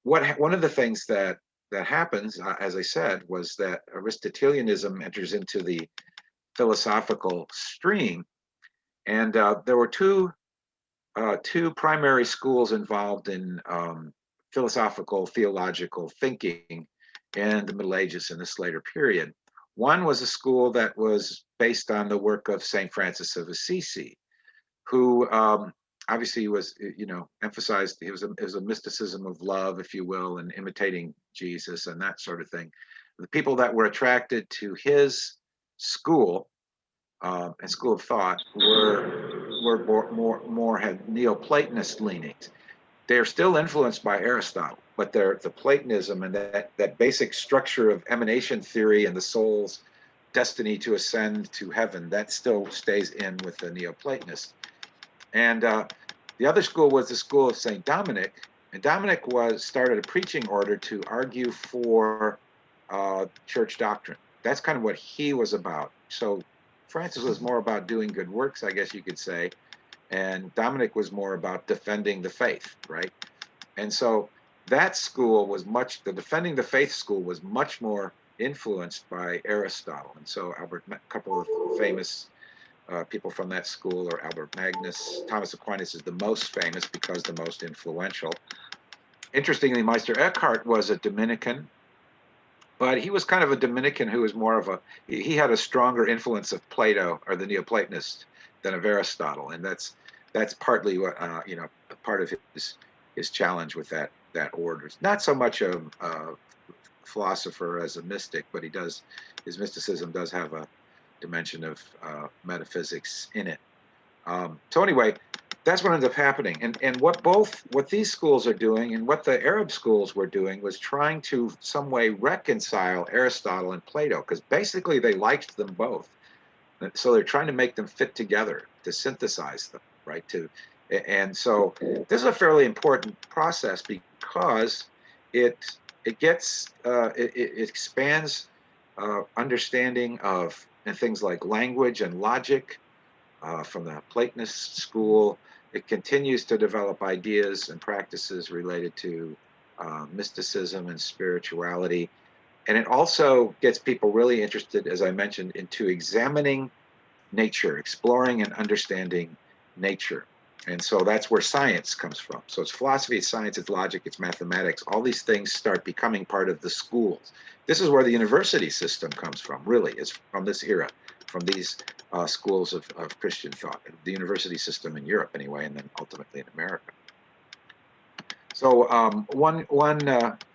one of the things that happens, as I said, was that Aristotelianism enters into the philosophical stream. And there were two primary schools involved in philosophical, theological thinking in the Middle Ages in this later period. One was a school that was based on the work of St. Francis of Assisi, who obviously was, you know, emphasized, it was a mysticism of love, if you will, and imitating Jesus and that sort of thing. The people that were attracted to his school and school of thought were more had Neoplatonist leanings. They're still influenced by Aristotle, but the Platonism and that basic structure of emanation theory and the soul's destiny to ascend to heaven, that still stays in with the Neoplatonists. And the other school was the school of St. Dominic, And Dominic started a preaching order to argue for church doctrine. That's kind of what he was about. So Francis was more about doing good works, I guess you could say, and Dominic was more about defending the faith, right? And so that school was the defending the faith school was much more influenced by Aristotle. And so a couple of famous people from that school are Albert Magnus. Thomas Aquinas is the most famous because the most influential. Interestingly, Meister Eckhart was a Dominican, but he was kind of a Dominican who was more of he had a stronger influence of Plato or the Neoplatonist than of Aristotle, and that's partly what part of his challenge with that order. Not so much a philosopher as a mystic, but his mysticism does have a dimension of metaphysics in it. So anyway, that's what ended up happening. And what these schools are doing and what the Arab schools were doing was trying to some way reconcile Aristotle and Plato, because basically they liked them both. So they're trying to make them fit together, to synthesize them, right? And so this is a fairly important process because it expands understanding of things like language and logic. From the Platonist school, it continues to develop ideas and practices related to mysticism and spirituality. And it also gets people really interested, as I mentioned, into examining nature, exploring and understanding nature. And so that's where science comes from. So it's philosophy, it's science, it's logic, it's mathematics. All these things start becoming part of the schools. This is where the university system comes from, really, is from this era, from these schools of Christian thought, the university system in Europe anyway, and then ultimately in America. So one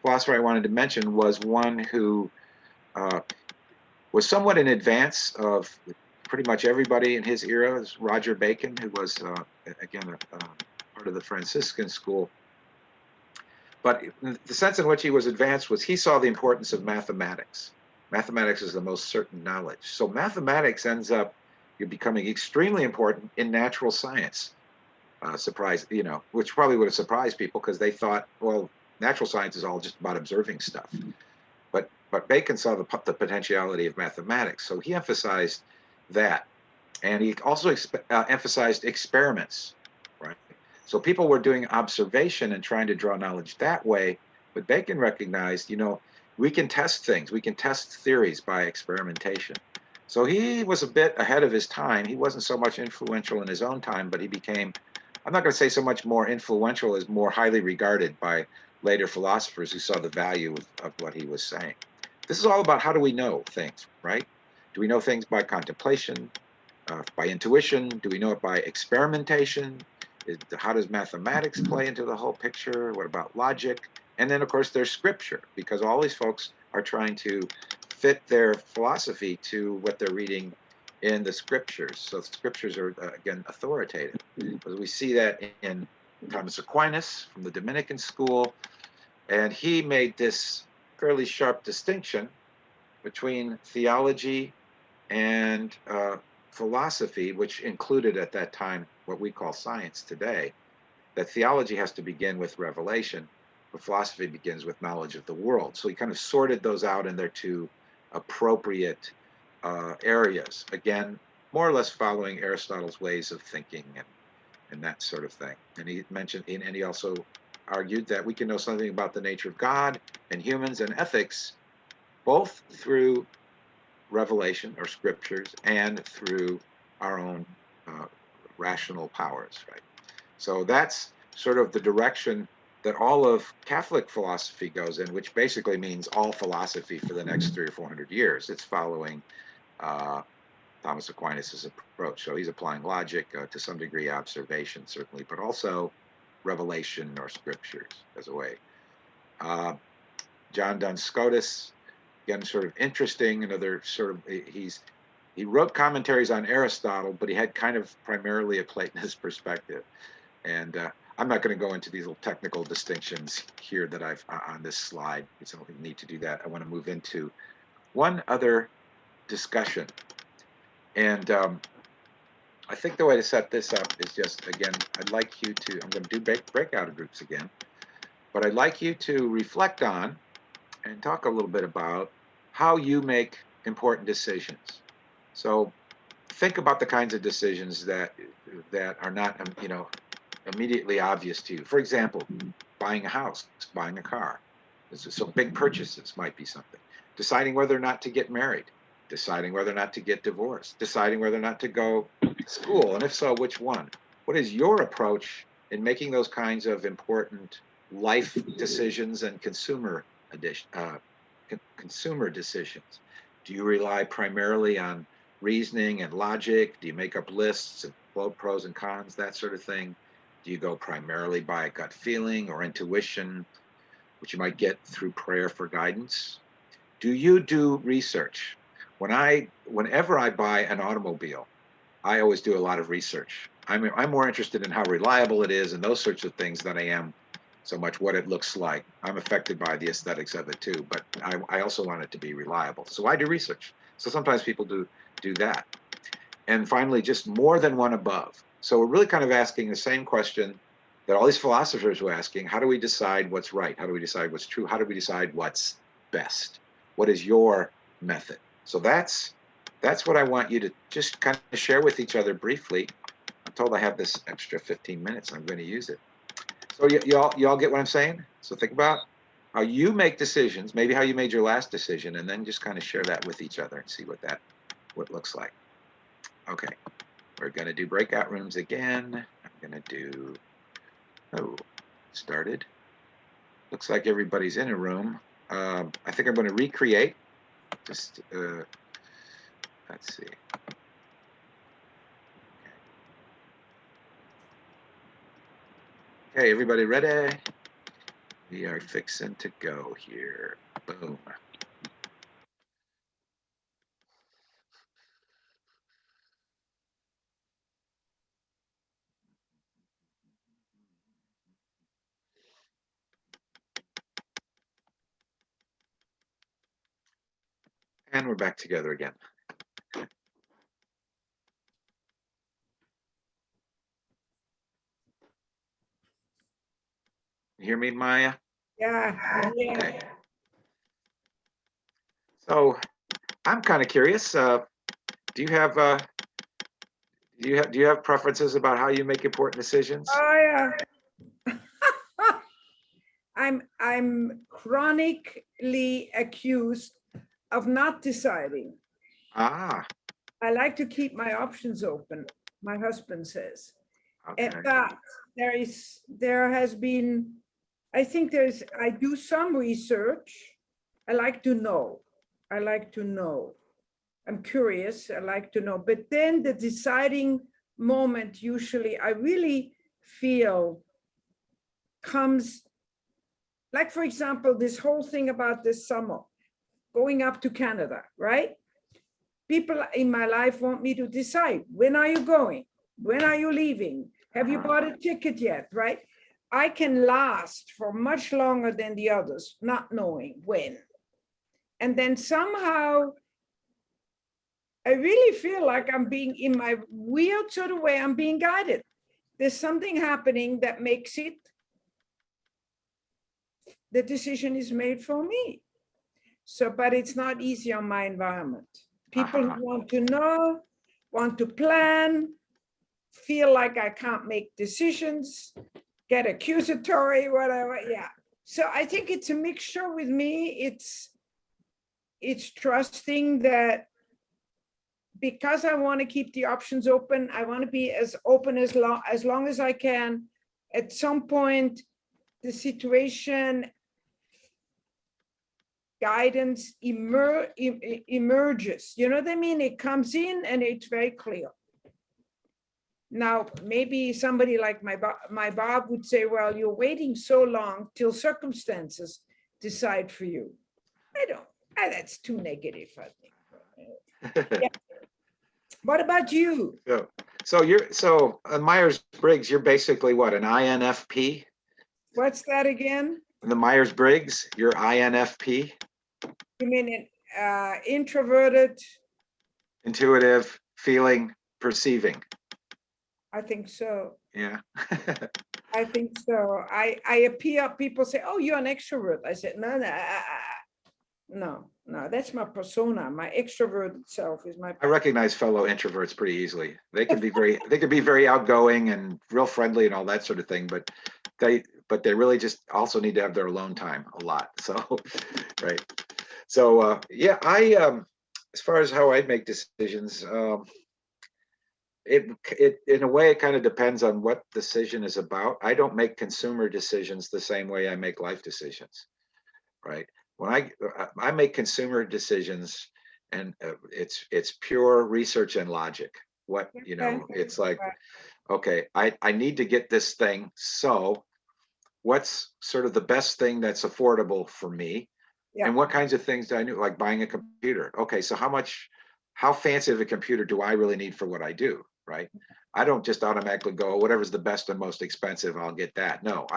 philosopher I wanted to mention was one who was somewhat in advance of pretty much everybody in his era. Is Roger Bacon, who was again part of the Franciscan school. But the sense in which he was advanced was he saw the importance of mathematics. Mathematics is the most certain knowledge. So mathematics ends up becoming extremely important in natural science. Which probably would have surprised people because they thought, well, natural science is all just about observing stuff. But Bacon saw the potentiality of mathematics, so he emphasized that, and he also emphasized experiments, right? So people were doing observation and trying to draw knowledge that way, but Bacon recognized, we can test things, we can test theories by experimentation. So he was a bit ahead of his time. He wasn't so much influential in his own time, but he became, I'm not going to say so much more influential as more highly regarded by later philosophers who saw the value of what he was saying. This is all about how do we know things, right? Do we know things by contemplation, by intuition? Do we know it by experimentation? How does mathematics play into the whole picture? What about logic? And then, of course, there's scripture, because all these folks are trying to fit their philosophy to what they're reading in the scriptures. So the scriptures are, again, authoritative. Because we see that in Thomas Aquinas from the Dominican school, and he made this fairly sharp distinction between theology and philosophy, which included at that time what we call science today. That theology has to begin with revelation, but philosophy begins with knowledge of the world. So he kind of sorted those out in their two appropriate areas. Again, more or less following Aristotle's ways of thinking and that sort of thing. And he mentioned, and he also argued that we can know something about the nature of God and humans and ethics, both through revelation or scriptures and through our own rational powers, right? So that's sort of the direction that all of Catholic philosophy goes in, which basically means all philosophy for the next 300 or 400 years. It's following Thomas Aquinas' approach. So he's applying logic, to some degree observation, certainly, but also revelation or scriptures as a way. John Duns Scotus, again, sort of interesting, another sort of, he wrote commentaries on Aristotle, but he had kind of primarily a Platonist perspective. And I'm not going to go into these little technical distinctions here that I've on this slide, because I don't need to do that. I want to move into one other discussion. And I think the way to set this up is just, again, I'd like you to, I'm going to do breakout groups again. but I'd like you to reflect on and talk a little bit about how you make important decisions. So think about the kinds of decisions that are not, immediately obvious to you. For example, buying a house, buying a car. So big purchases might be something. Deciding whether or not to get married, deciding whether or not to get divorced, deciding whether or not to go to school, and if so, which one? What is your approach in making those kinds of important life decisions and consumer decisions? Do you rely primarily on reasoning and logic? Do you make up lists and quote pros and cons, that sort of thing? Do you go primarily by gut feeling or intuition, which you might get through prayer for guidance? Do you do research? Whenever I buy an automobile, I always do a lot of research. I'm more interested in how reliable it is and those sorts of things than I am so much what it looks like. I'm affected by the aesthetics of it too, but I also want it to be reliable. So I do research. So sometimes people do that. And finally, just more than one above. So we're really kind of asking the same question that all these philosophers were asking. How do we decide what's right? How do we decide what's true? How do we decide what's best? What is your method? So that's what I want you to just kind of share with each other briefly. I'm told I have this extra 15 minutes. I'm going to use it. So you all get what I'm saying? So think about how you make decisions, maybe how you made your last decision, and then just kind of share that with each other and see what it looks like. Okay, we're going to do breakout rooms again. I'm going to do, started. Looks like everybody's in a room. I think I'm going to recreate. Just, let's see. Okay, everybody ready? We are fixing to go here. Boom. And we're back together again. You hear me, Maya? Yeah. Okay. So I'm kind of curious. Do you have preferences about how you make important decisions? Oh, yeah. I'm chronically accused of not deciding. Ah, I like to keep my options open, my husband says. okay. But there has been, I think I do some research. I like to know. I like to know. I'm curious. I like to know. But then the deciding moment, usually, I really feel comes, like, for example, this whole thing about this summer, going up to Canada, right? People in my life want me to decide, when are you going? When are you leaving? Have you bought a ticket yet, right? I can last for much longer than the others, not knowing when. And then somehow, I really feel like I'm being, in my weird sort of way, I'm being guided. There's something happening that makes it, the decision is made for me. So, but it's not easy on my environment. People who want to know, want to plan, feel like I can't make decisions, get accusatory, whatever. Yeah. So I think it's a mixture with me. It's trusting that because I want to keep the options open, I want to be as open as long as I can. At some point, the situation guidance emerges. You know what I mean? It comes in and it's very clear. Now, maybe somebody like my Bob would say, well, you're waiting so long till circumstances decide for you. I don't, that's too negative, I think. Yeah. What about you? So Myers-Briggs, you're basically what, an INFP? What's that again? The Myers-Briggs, you're INFP? You mean introverted? Intuitive, feeling, perceiving. I think so. Yeah. I think so. I appear, people say, oh, you're an extrovert. I said, no, no, that's my persona. My extrovert self is my. I recognize fellow introverts pretty easily. They can be very outgoing and real friendly and all that sort of thing, but they really just also need to have their alone time a lot. So, right. So, yeah, as far as how I make decisions, it in a way, it kind of depends on what decision is about. I don't make consumer decisions the same way I make life decisions, right? When I make consumer decisions, and it's pure research and logic. What, you know, it's like, okay, I need to get this thing, so what's sort of the best thing that's affordable for me? Yeah. And what kinds of things do I do, like buying a computer? Okay, so how fancy of a computer do I really need for what I do, right? I don't just automatically go, whatever's the best and most expensive, I'll get that. No,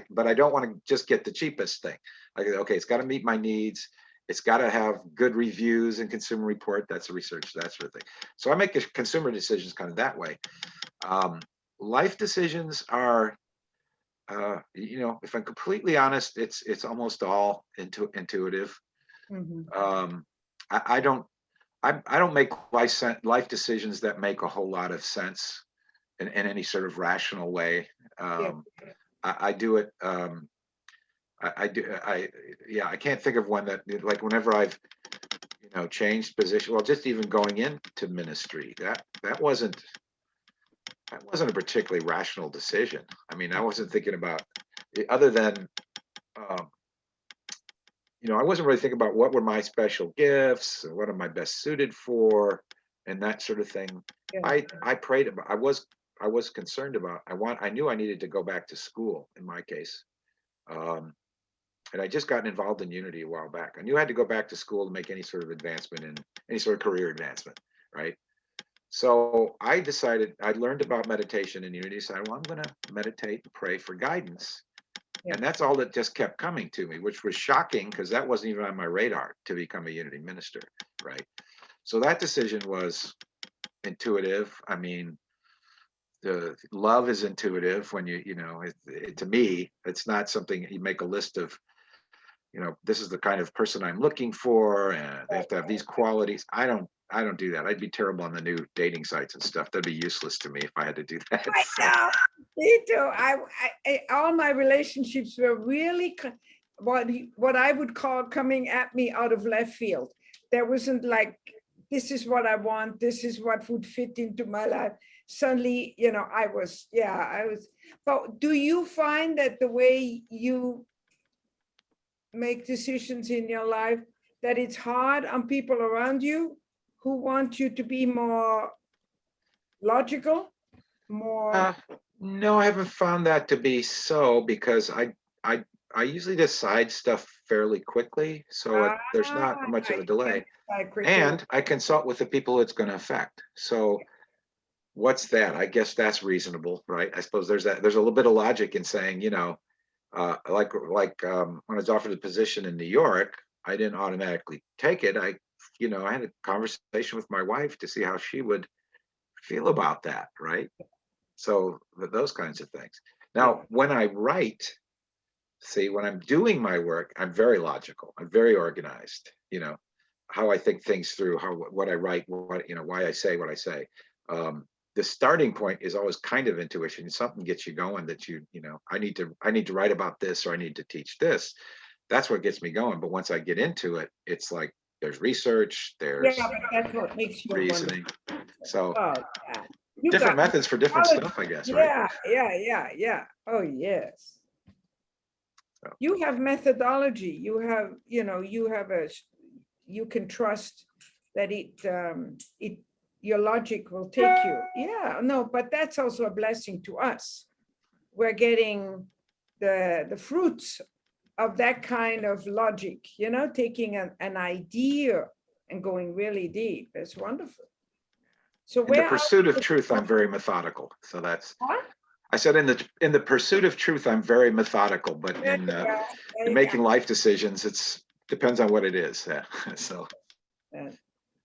but I don't want to just get the cheapest thing. Like, okay, it's got to meet my needs. It's got to have good reviews and Consumer Report. That's research, that sort of thing. So I make consumer decisions kind of that way. Life decisions are, you know, if I'm completely honest, it's almost all intuitive. I don't make life decisions that make a whole lot of sense in any sort of rational way. I do it. I can't think of one that, like, whenever I've, you know, changed position. Well, just even going into ministry, that wasn't a particularly rational decision. I mean, I wasn't thinking about other than, you know, I wasn't really thinking about what were my special gifts, or what am I best suited for, and that sort of thing. I prayed about. I was concerned about. I knew I needed to go back to school in my case, and I just gotten involved in Unity a while back. I knew I had to go back to school to make any sort of advancement in any sort of career advancement, right? So I decided, I learned about meditation in Unity. So well, I'm going to meditate and pray for guidance. And that's all that just kept coming to me, which was shocking because that wasn't even on my radar to become a Unity minister, right? So that decision was intuitive. I mean, the love is intuitive when you know, to me, it's not something you make a list of, you know, this is the kind of person I'm looking for, and they have to have these qualities. I don't do that. I'd be terrible on the new dating sites and stuff. That'd be useless to me if I had to do that. I know. Me too. All my relationships were really what I would call coming at me out of left field. There wasn't like, this is what I want. This is what would fit into my life. Suddenly, you know, I was. But do you find that the way you make decisions in your life, that it's hard on people around you who want you to be more logical, more? No, I haven't found that to be so, because I usually decide stuff fairly quickly, so there's not much of a delay. And I consult with the people it's going to affect. So what's that? I guess that's reasonable, right? I suppose there's a little bit of logic in saying, you know, like when I was offered a position in New York, I didn't automatically take it. I had a conversation with my wife to see how she would feel about that, right? So those kinds of things. Now, when I write, see, when I'm doing my work, I'm very logical. I'm very organized. You know, how I think things through, what I write, why I say what I say. The starting point is always kind of intuition. Something gets you going that I need to write about this, or I need to teach this. That's what gets me going. But once I get into it, it's like there's research, there's that's what makes you reasoning. So you different methods for different stuff, I guess, right? Yeah. Oh, yes. So. You have methodology. You have, you can trust that your logic will take you. Yeah, no, but that's also a blessing to us. We're getting the fruits of that kind of logic, taking an idea and going really deep. It's wonderful. So in the pursuit of truth, I'm very methodical. So that's what I said. In the pursuit of truth, I'm very methodical, but in making life decisions, it depends on what it is. So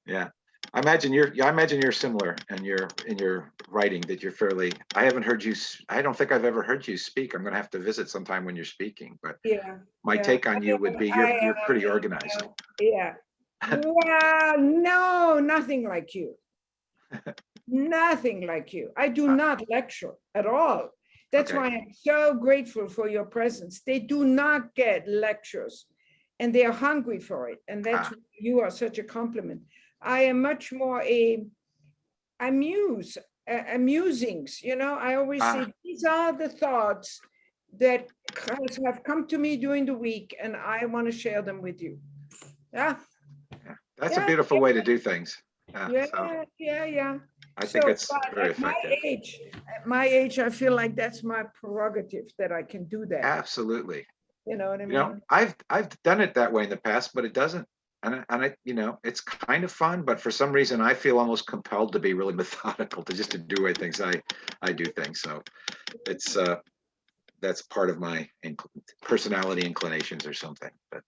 yeah. I imagine you're similar in your writing, that you're fairly, I haven't heard you, I don't think I've ever heard you speak. I'm gonna have to visit sometime when you're speaking, but Yeah. my yeah. take on you would be you're pretty organized. Yeah. Well, no, nothing like you. Nothing like you. I do not lecture at all. That's Okay. why I'm so grateful for your presence. They do not get lectures and they are hungry for it. And that's why you are such a compliment. I am much more amusings, you know. I always say these are the thoughts that have come to me during the week and I want to share them with you. Yeah. That's a beautiful way to do things. Yeah, So yeah. I think it's but very at my effective. at my age, I feel like that's my prerogative that I can do that. Absolutely. You know what I You mean? know, I've done it that way in the past, but it doesn't. And I, you know, it's kind of fun, but for some reason I feel almost compelled to be really methodical, to just to do way things I do things. So it's that's part of my personality inclinations or something. But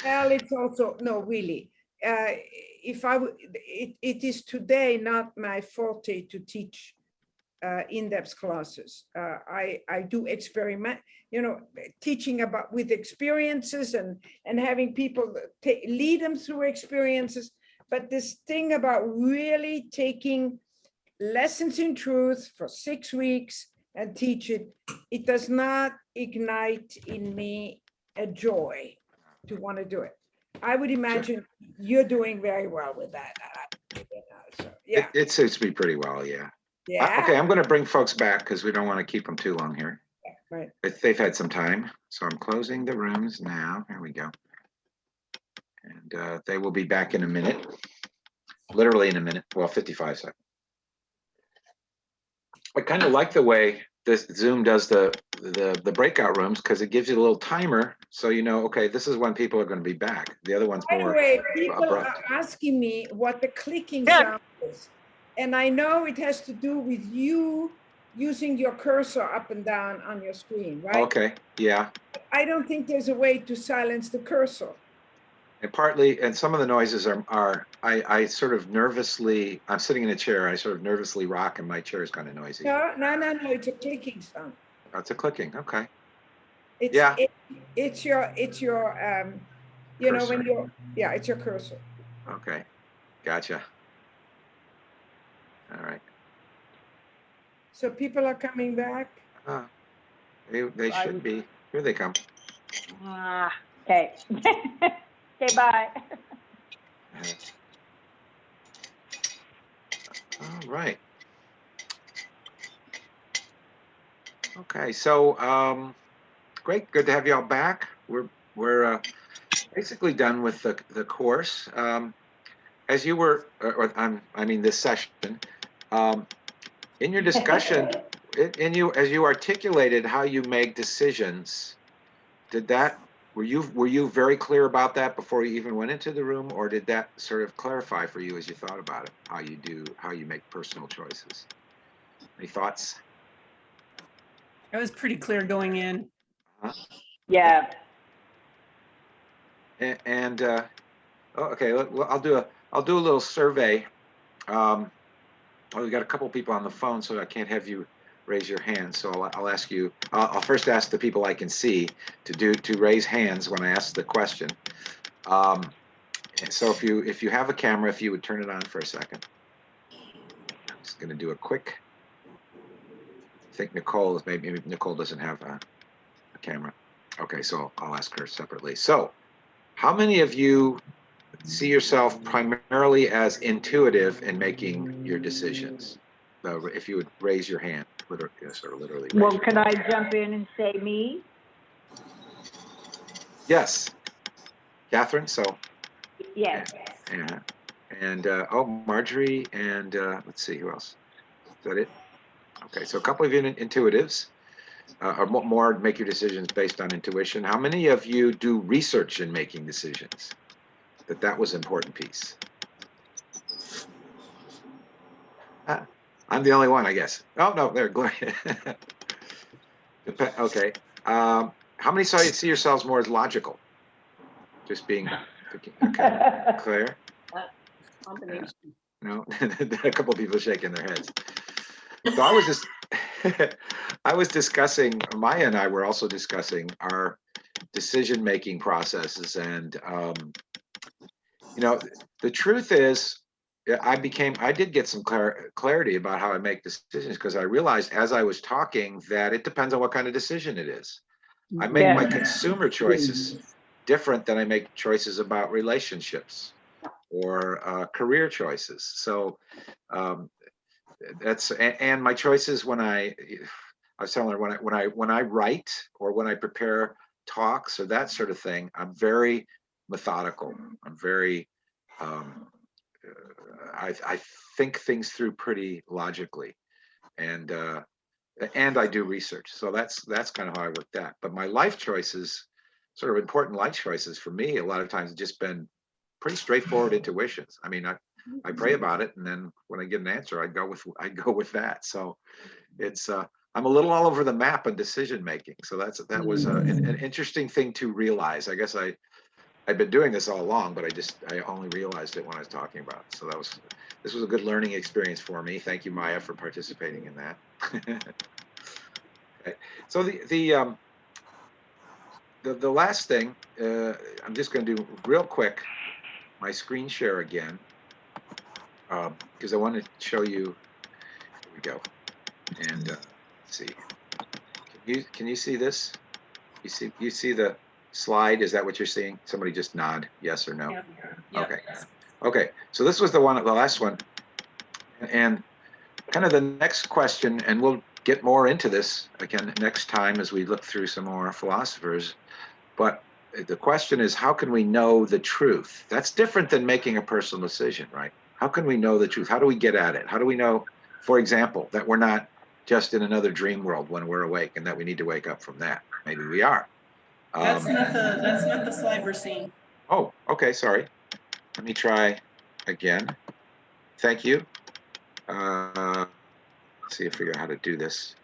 Well, it's also, no, really. If I would, it is today not my forte to teach in-depth classes. I do experiment, you know, teaching about with experiences and having people lead them through experiences. But this thing about really taking lessons in truth for 6 weeks and teach it, it does not ignite in me a joy to want to do it. I would imagine you're doing very well with that. You know, so, yeah. it suits me pretty well. Yeah. Yeah. Okay, I'm going to bring folks back because we don't want to keep them too long here. Right. They've had some time, so I'm closing the rooms now. Here we go. And they will be back in a minute, literally in a minute. Well, 55 seconds. I kind of like the way this Zoom does the breakout rooms, because it gives you a little timer, so you know, okay, this is when people are going to be back. The other one's By the more way, people abrupt. are asking me what the clicking sound is. And I know it has to do with you using your cursor up and down on your screen, right? Okay, yeah. I don't think there's a way to silence the cursor. And partly, and some of the noises are I sort of nervously, I'm sitting in a chair, I sort of nervously rock, and my chair is kind of noisy. No, it's a clicking sound. Oh, it's a clicking, okay. It's, yeah. It's your, you know, when Cursor. you're, yeah, it's your cursor. Okay, gotcha. All right. So people are coming back. They should be. Here they come. Okay. Okay, bye. All right. Okay, so great, good to have you all back. We're basically done with the course. As you were, I mean this session, in your discussion, as you articulated how you make decisions, were you very clear about that before you even went into the room, or did that sort of clarify for you as you thought about it, how you make personal choices? Any thoughts? It was pretty clear going in. Yeah. And okay, I'll do a little survey. Well, we got a couple people on the phone, so I can't have you raise your hand. So I'll ask you. I'll first ask the people I can see to raise hands when I ask the question. So if you have a camera, if you would turn it on for a second. I'm just going to do a quick. I think maybe Nicole doesn't have a camera. Okay, so I'll ask her separately. So, how many of you see yourself primarily as intuitive in making your decisions? So if you would raise your hand, literally. Well, can I jump in and say me? Yes, Catherine. So. Yes. Yeah. And Marjorie, and let's see, who else? Is that it? Okay, so a couple of you intuitives, or more make your decisions based on intuition. How many of you do research in making decisions? That was an important piece. I'm the only one, I guess. Oh no, there, Gloria. Okay. How many see yourselves more as logical? Just being okay. Claire. Combination. You know, a couple of people shaking their heads. So I was just, I was discussing, Maya and I were also discussing our decision-making processes. And, you know, the truth is, I did get some clarity about how I make decisions, because I realized as I was talking that it depends on what kind of decision it is. I make Yeah. my consumer choices different than I make choices about relationships or career choices. So and my choices when I was telling her, when I write or when I prepare talks or that sort of thing, I'm very methodical. I'm very I think things through pretty logically, and I do research. So that's kind of how I work that. But my life choices, sort of important life choices for me, a lot of times have just been pretty straightforward intuitions. I mean, I pray about it, and then when I get an answer, I go with that. So it's I'm a little all over the map in decision making. So that was an interesting thing to realize. I guess I've been doing this all along, but I only realized it when I was talking about it. So this was a good learning experience for me. Thank you, Maya, for participating in that. Okay. So the last thing, I'm just going to do real quick my screen share again, because I want to show you. Here we go. And let's see. Can you see this? You see the slide? Is that what you're seeing? Somebody just nod yes or no. Yep. Okay. Okay. So this was the last one, and kind of the next question, and we'll get more into this again next time as we look through some more philosophers. But the question is, how can we know the truth? That's different than making a personal decision, right? How can we know the truth? How do we get at it? How do we know, for example, that we're not just in another dream world when we're awake, and that we need to wake up from that? Maybe we are. That's not the slide we're seeing. Oh, okay, sorry. Let me try again. Thank you. Let's see if I figure out how to do this.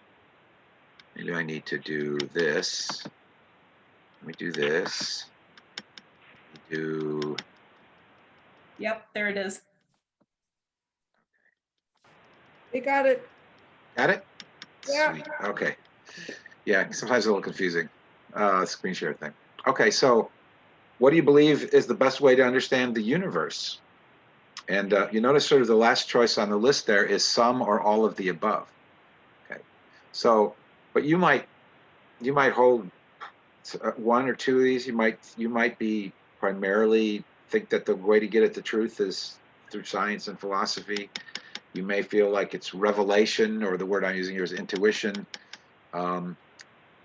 Maybe I need to do this. Let me do this. Do. Yep, there it is. We got it. Got it? Yeah. Sweet. Okay. Yeah, sometimes a little confusing. Screen share thing. Okay, so what do you believe is the best way to understand the universe? And you notice sort of the last choice on the list there is some or all of the above. Okay. So, but you might hold one or two of these. You might be primarily think that the way to get at the truth is through science and philosophy. You may feel like it's revelation, or the word I'm using here is intuition,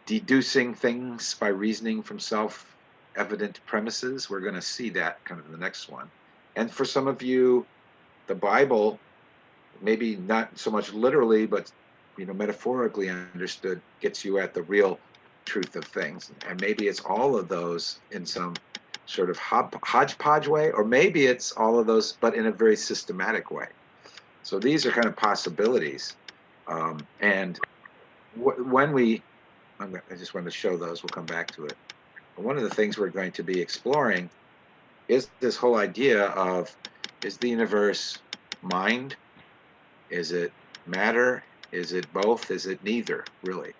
deducing things by reasoning from self-evident premises. We're going to see that kind of in the next one. And for some of you, the Bible, maybe not so much literally, but metaphorically understood, gets you at the real truth of things. And maybe it's all of those in some sort of hodgepodge way, or maybe it's all of those, but in a very systematic way. So these are kind of possibilities. And when I just wanted to show those, we'll come back to it. But one of the things we're going to be exploring is this whole idea of, is the universe mind? Is it matter? Is it both? Is it neither, really?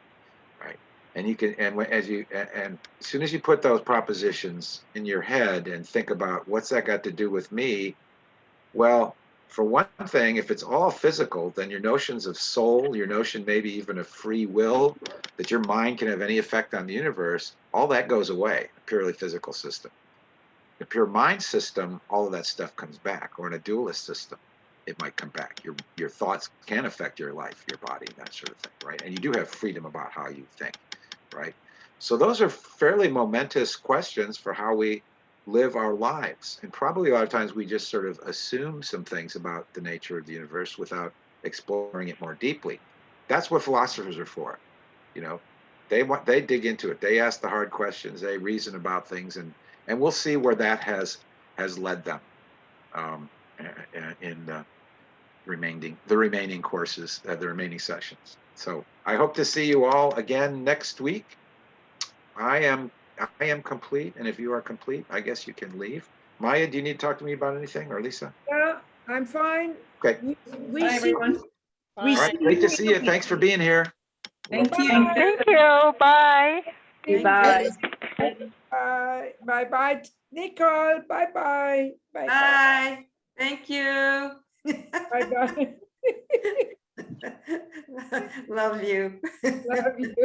Right. And you can, and as soon as you put those propositions in your head and think about what's that got to do with me, well, for one thing, if it's all physical, then your notions of soul, your notion maybe even of free will, that your mind can have any effect on the universe, all that goes away, a purely physical system. The pure mind system, all of that stuff comes back, or in a dualist system, it might come back. Your thoughts can affect your life, your body, that sort of thing, right? And you do have freedom about how you think, right? So those are fairly momentous questions for how we live our lives. And probably a lot of times we just sort of assume some things about the nature of the universe without exploring it more deeply. That's what philosophers are for. They dig into it. They ask the hard questions. They reason about things, and we'll see where that has led them in the remaining courses, the remaining sessions. So I hope to see you all again next week. I am complete, and if you are complete, I guess you can leave. Maya, do you need to talk to me about anything, or Lisa? Yeah, I'm fine. Okay. We Bye, see, everyone. we All right, see great to you. see you. Thanks for being here. Thank you. Thank you. Bye. Thank Bye. Bye-bye, Nicole. Bye-bye. Bye-bye. Bye. Thank you. Bye-bye. Love you. Love you.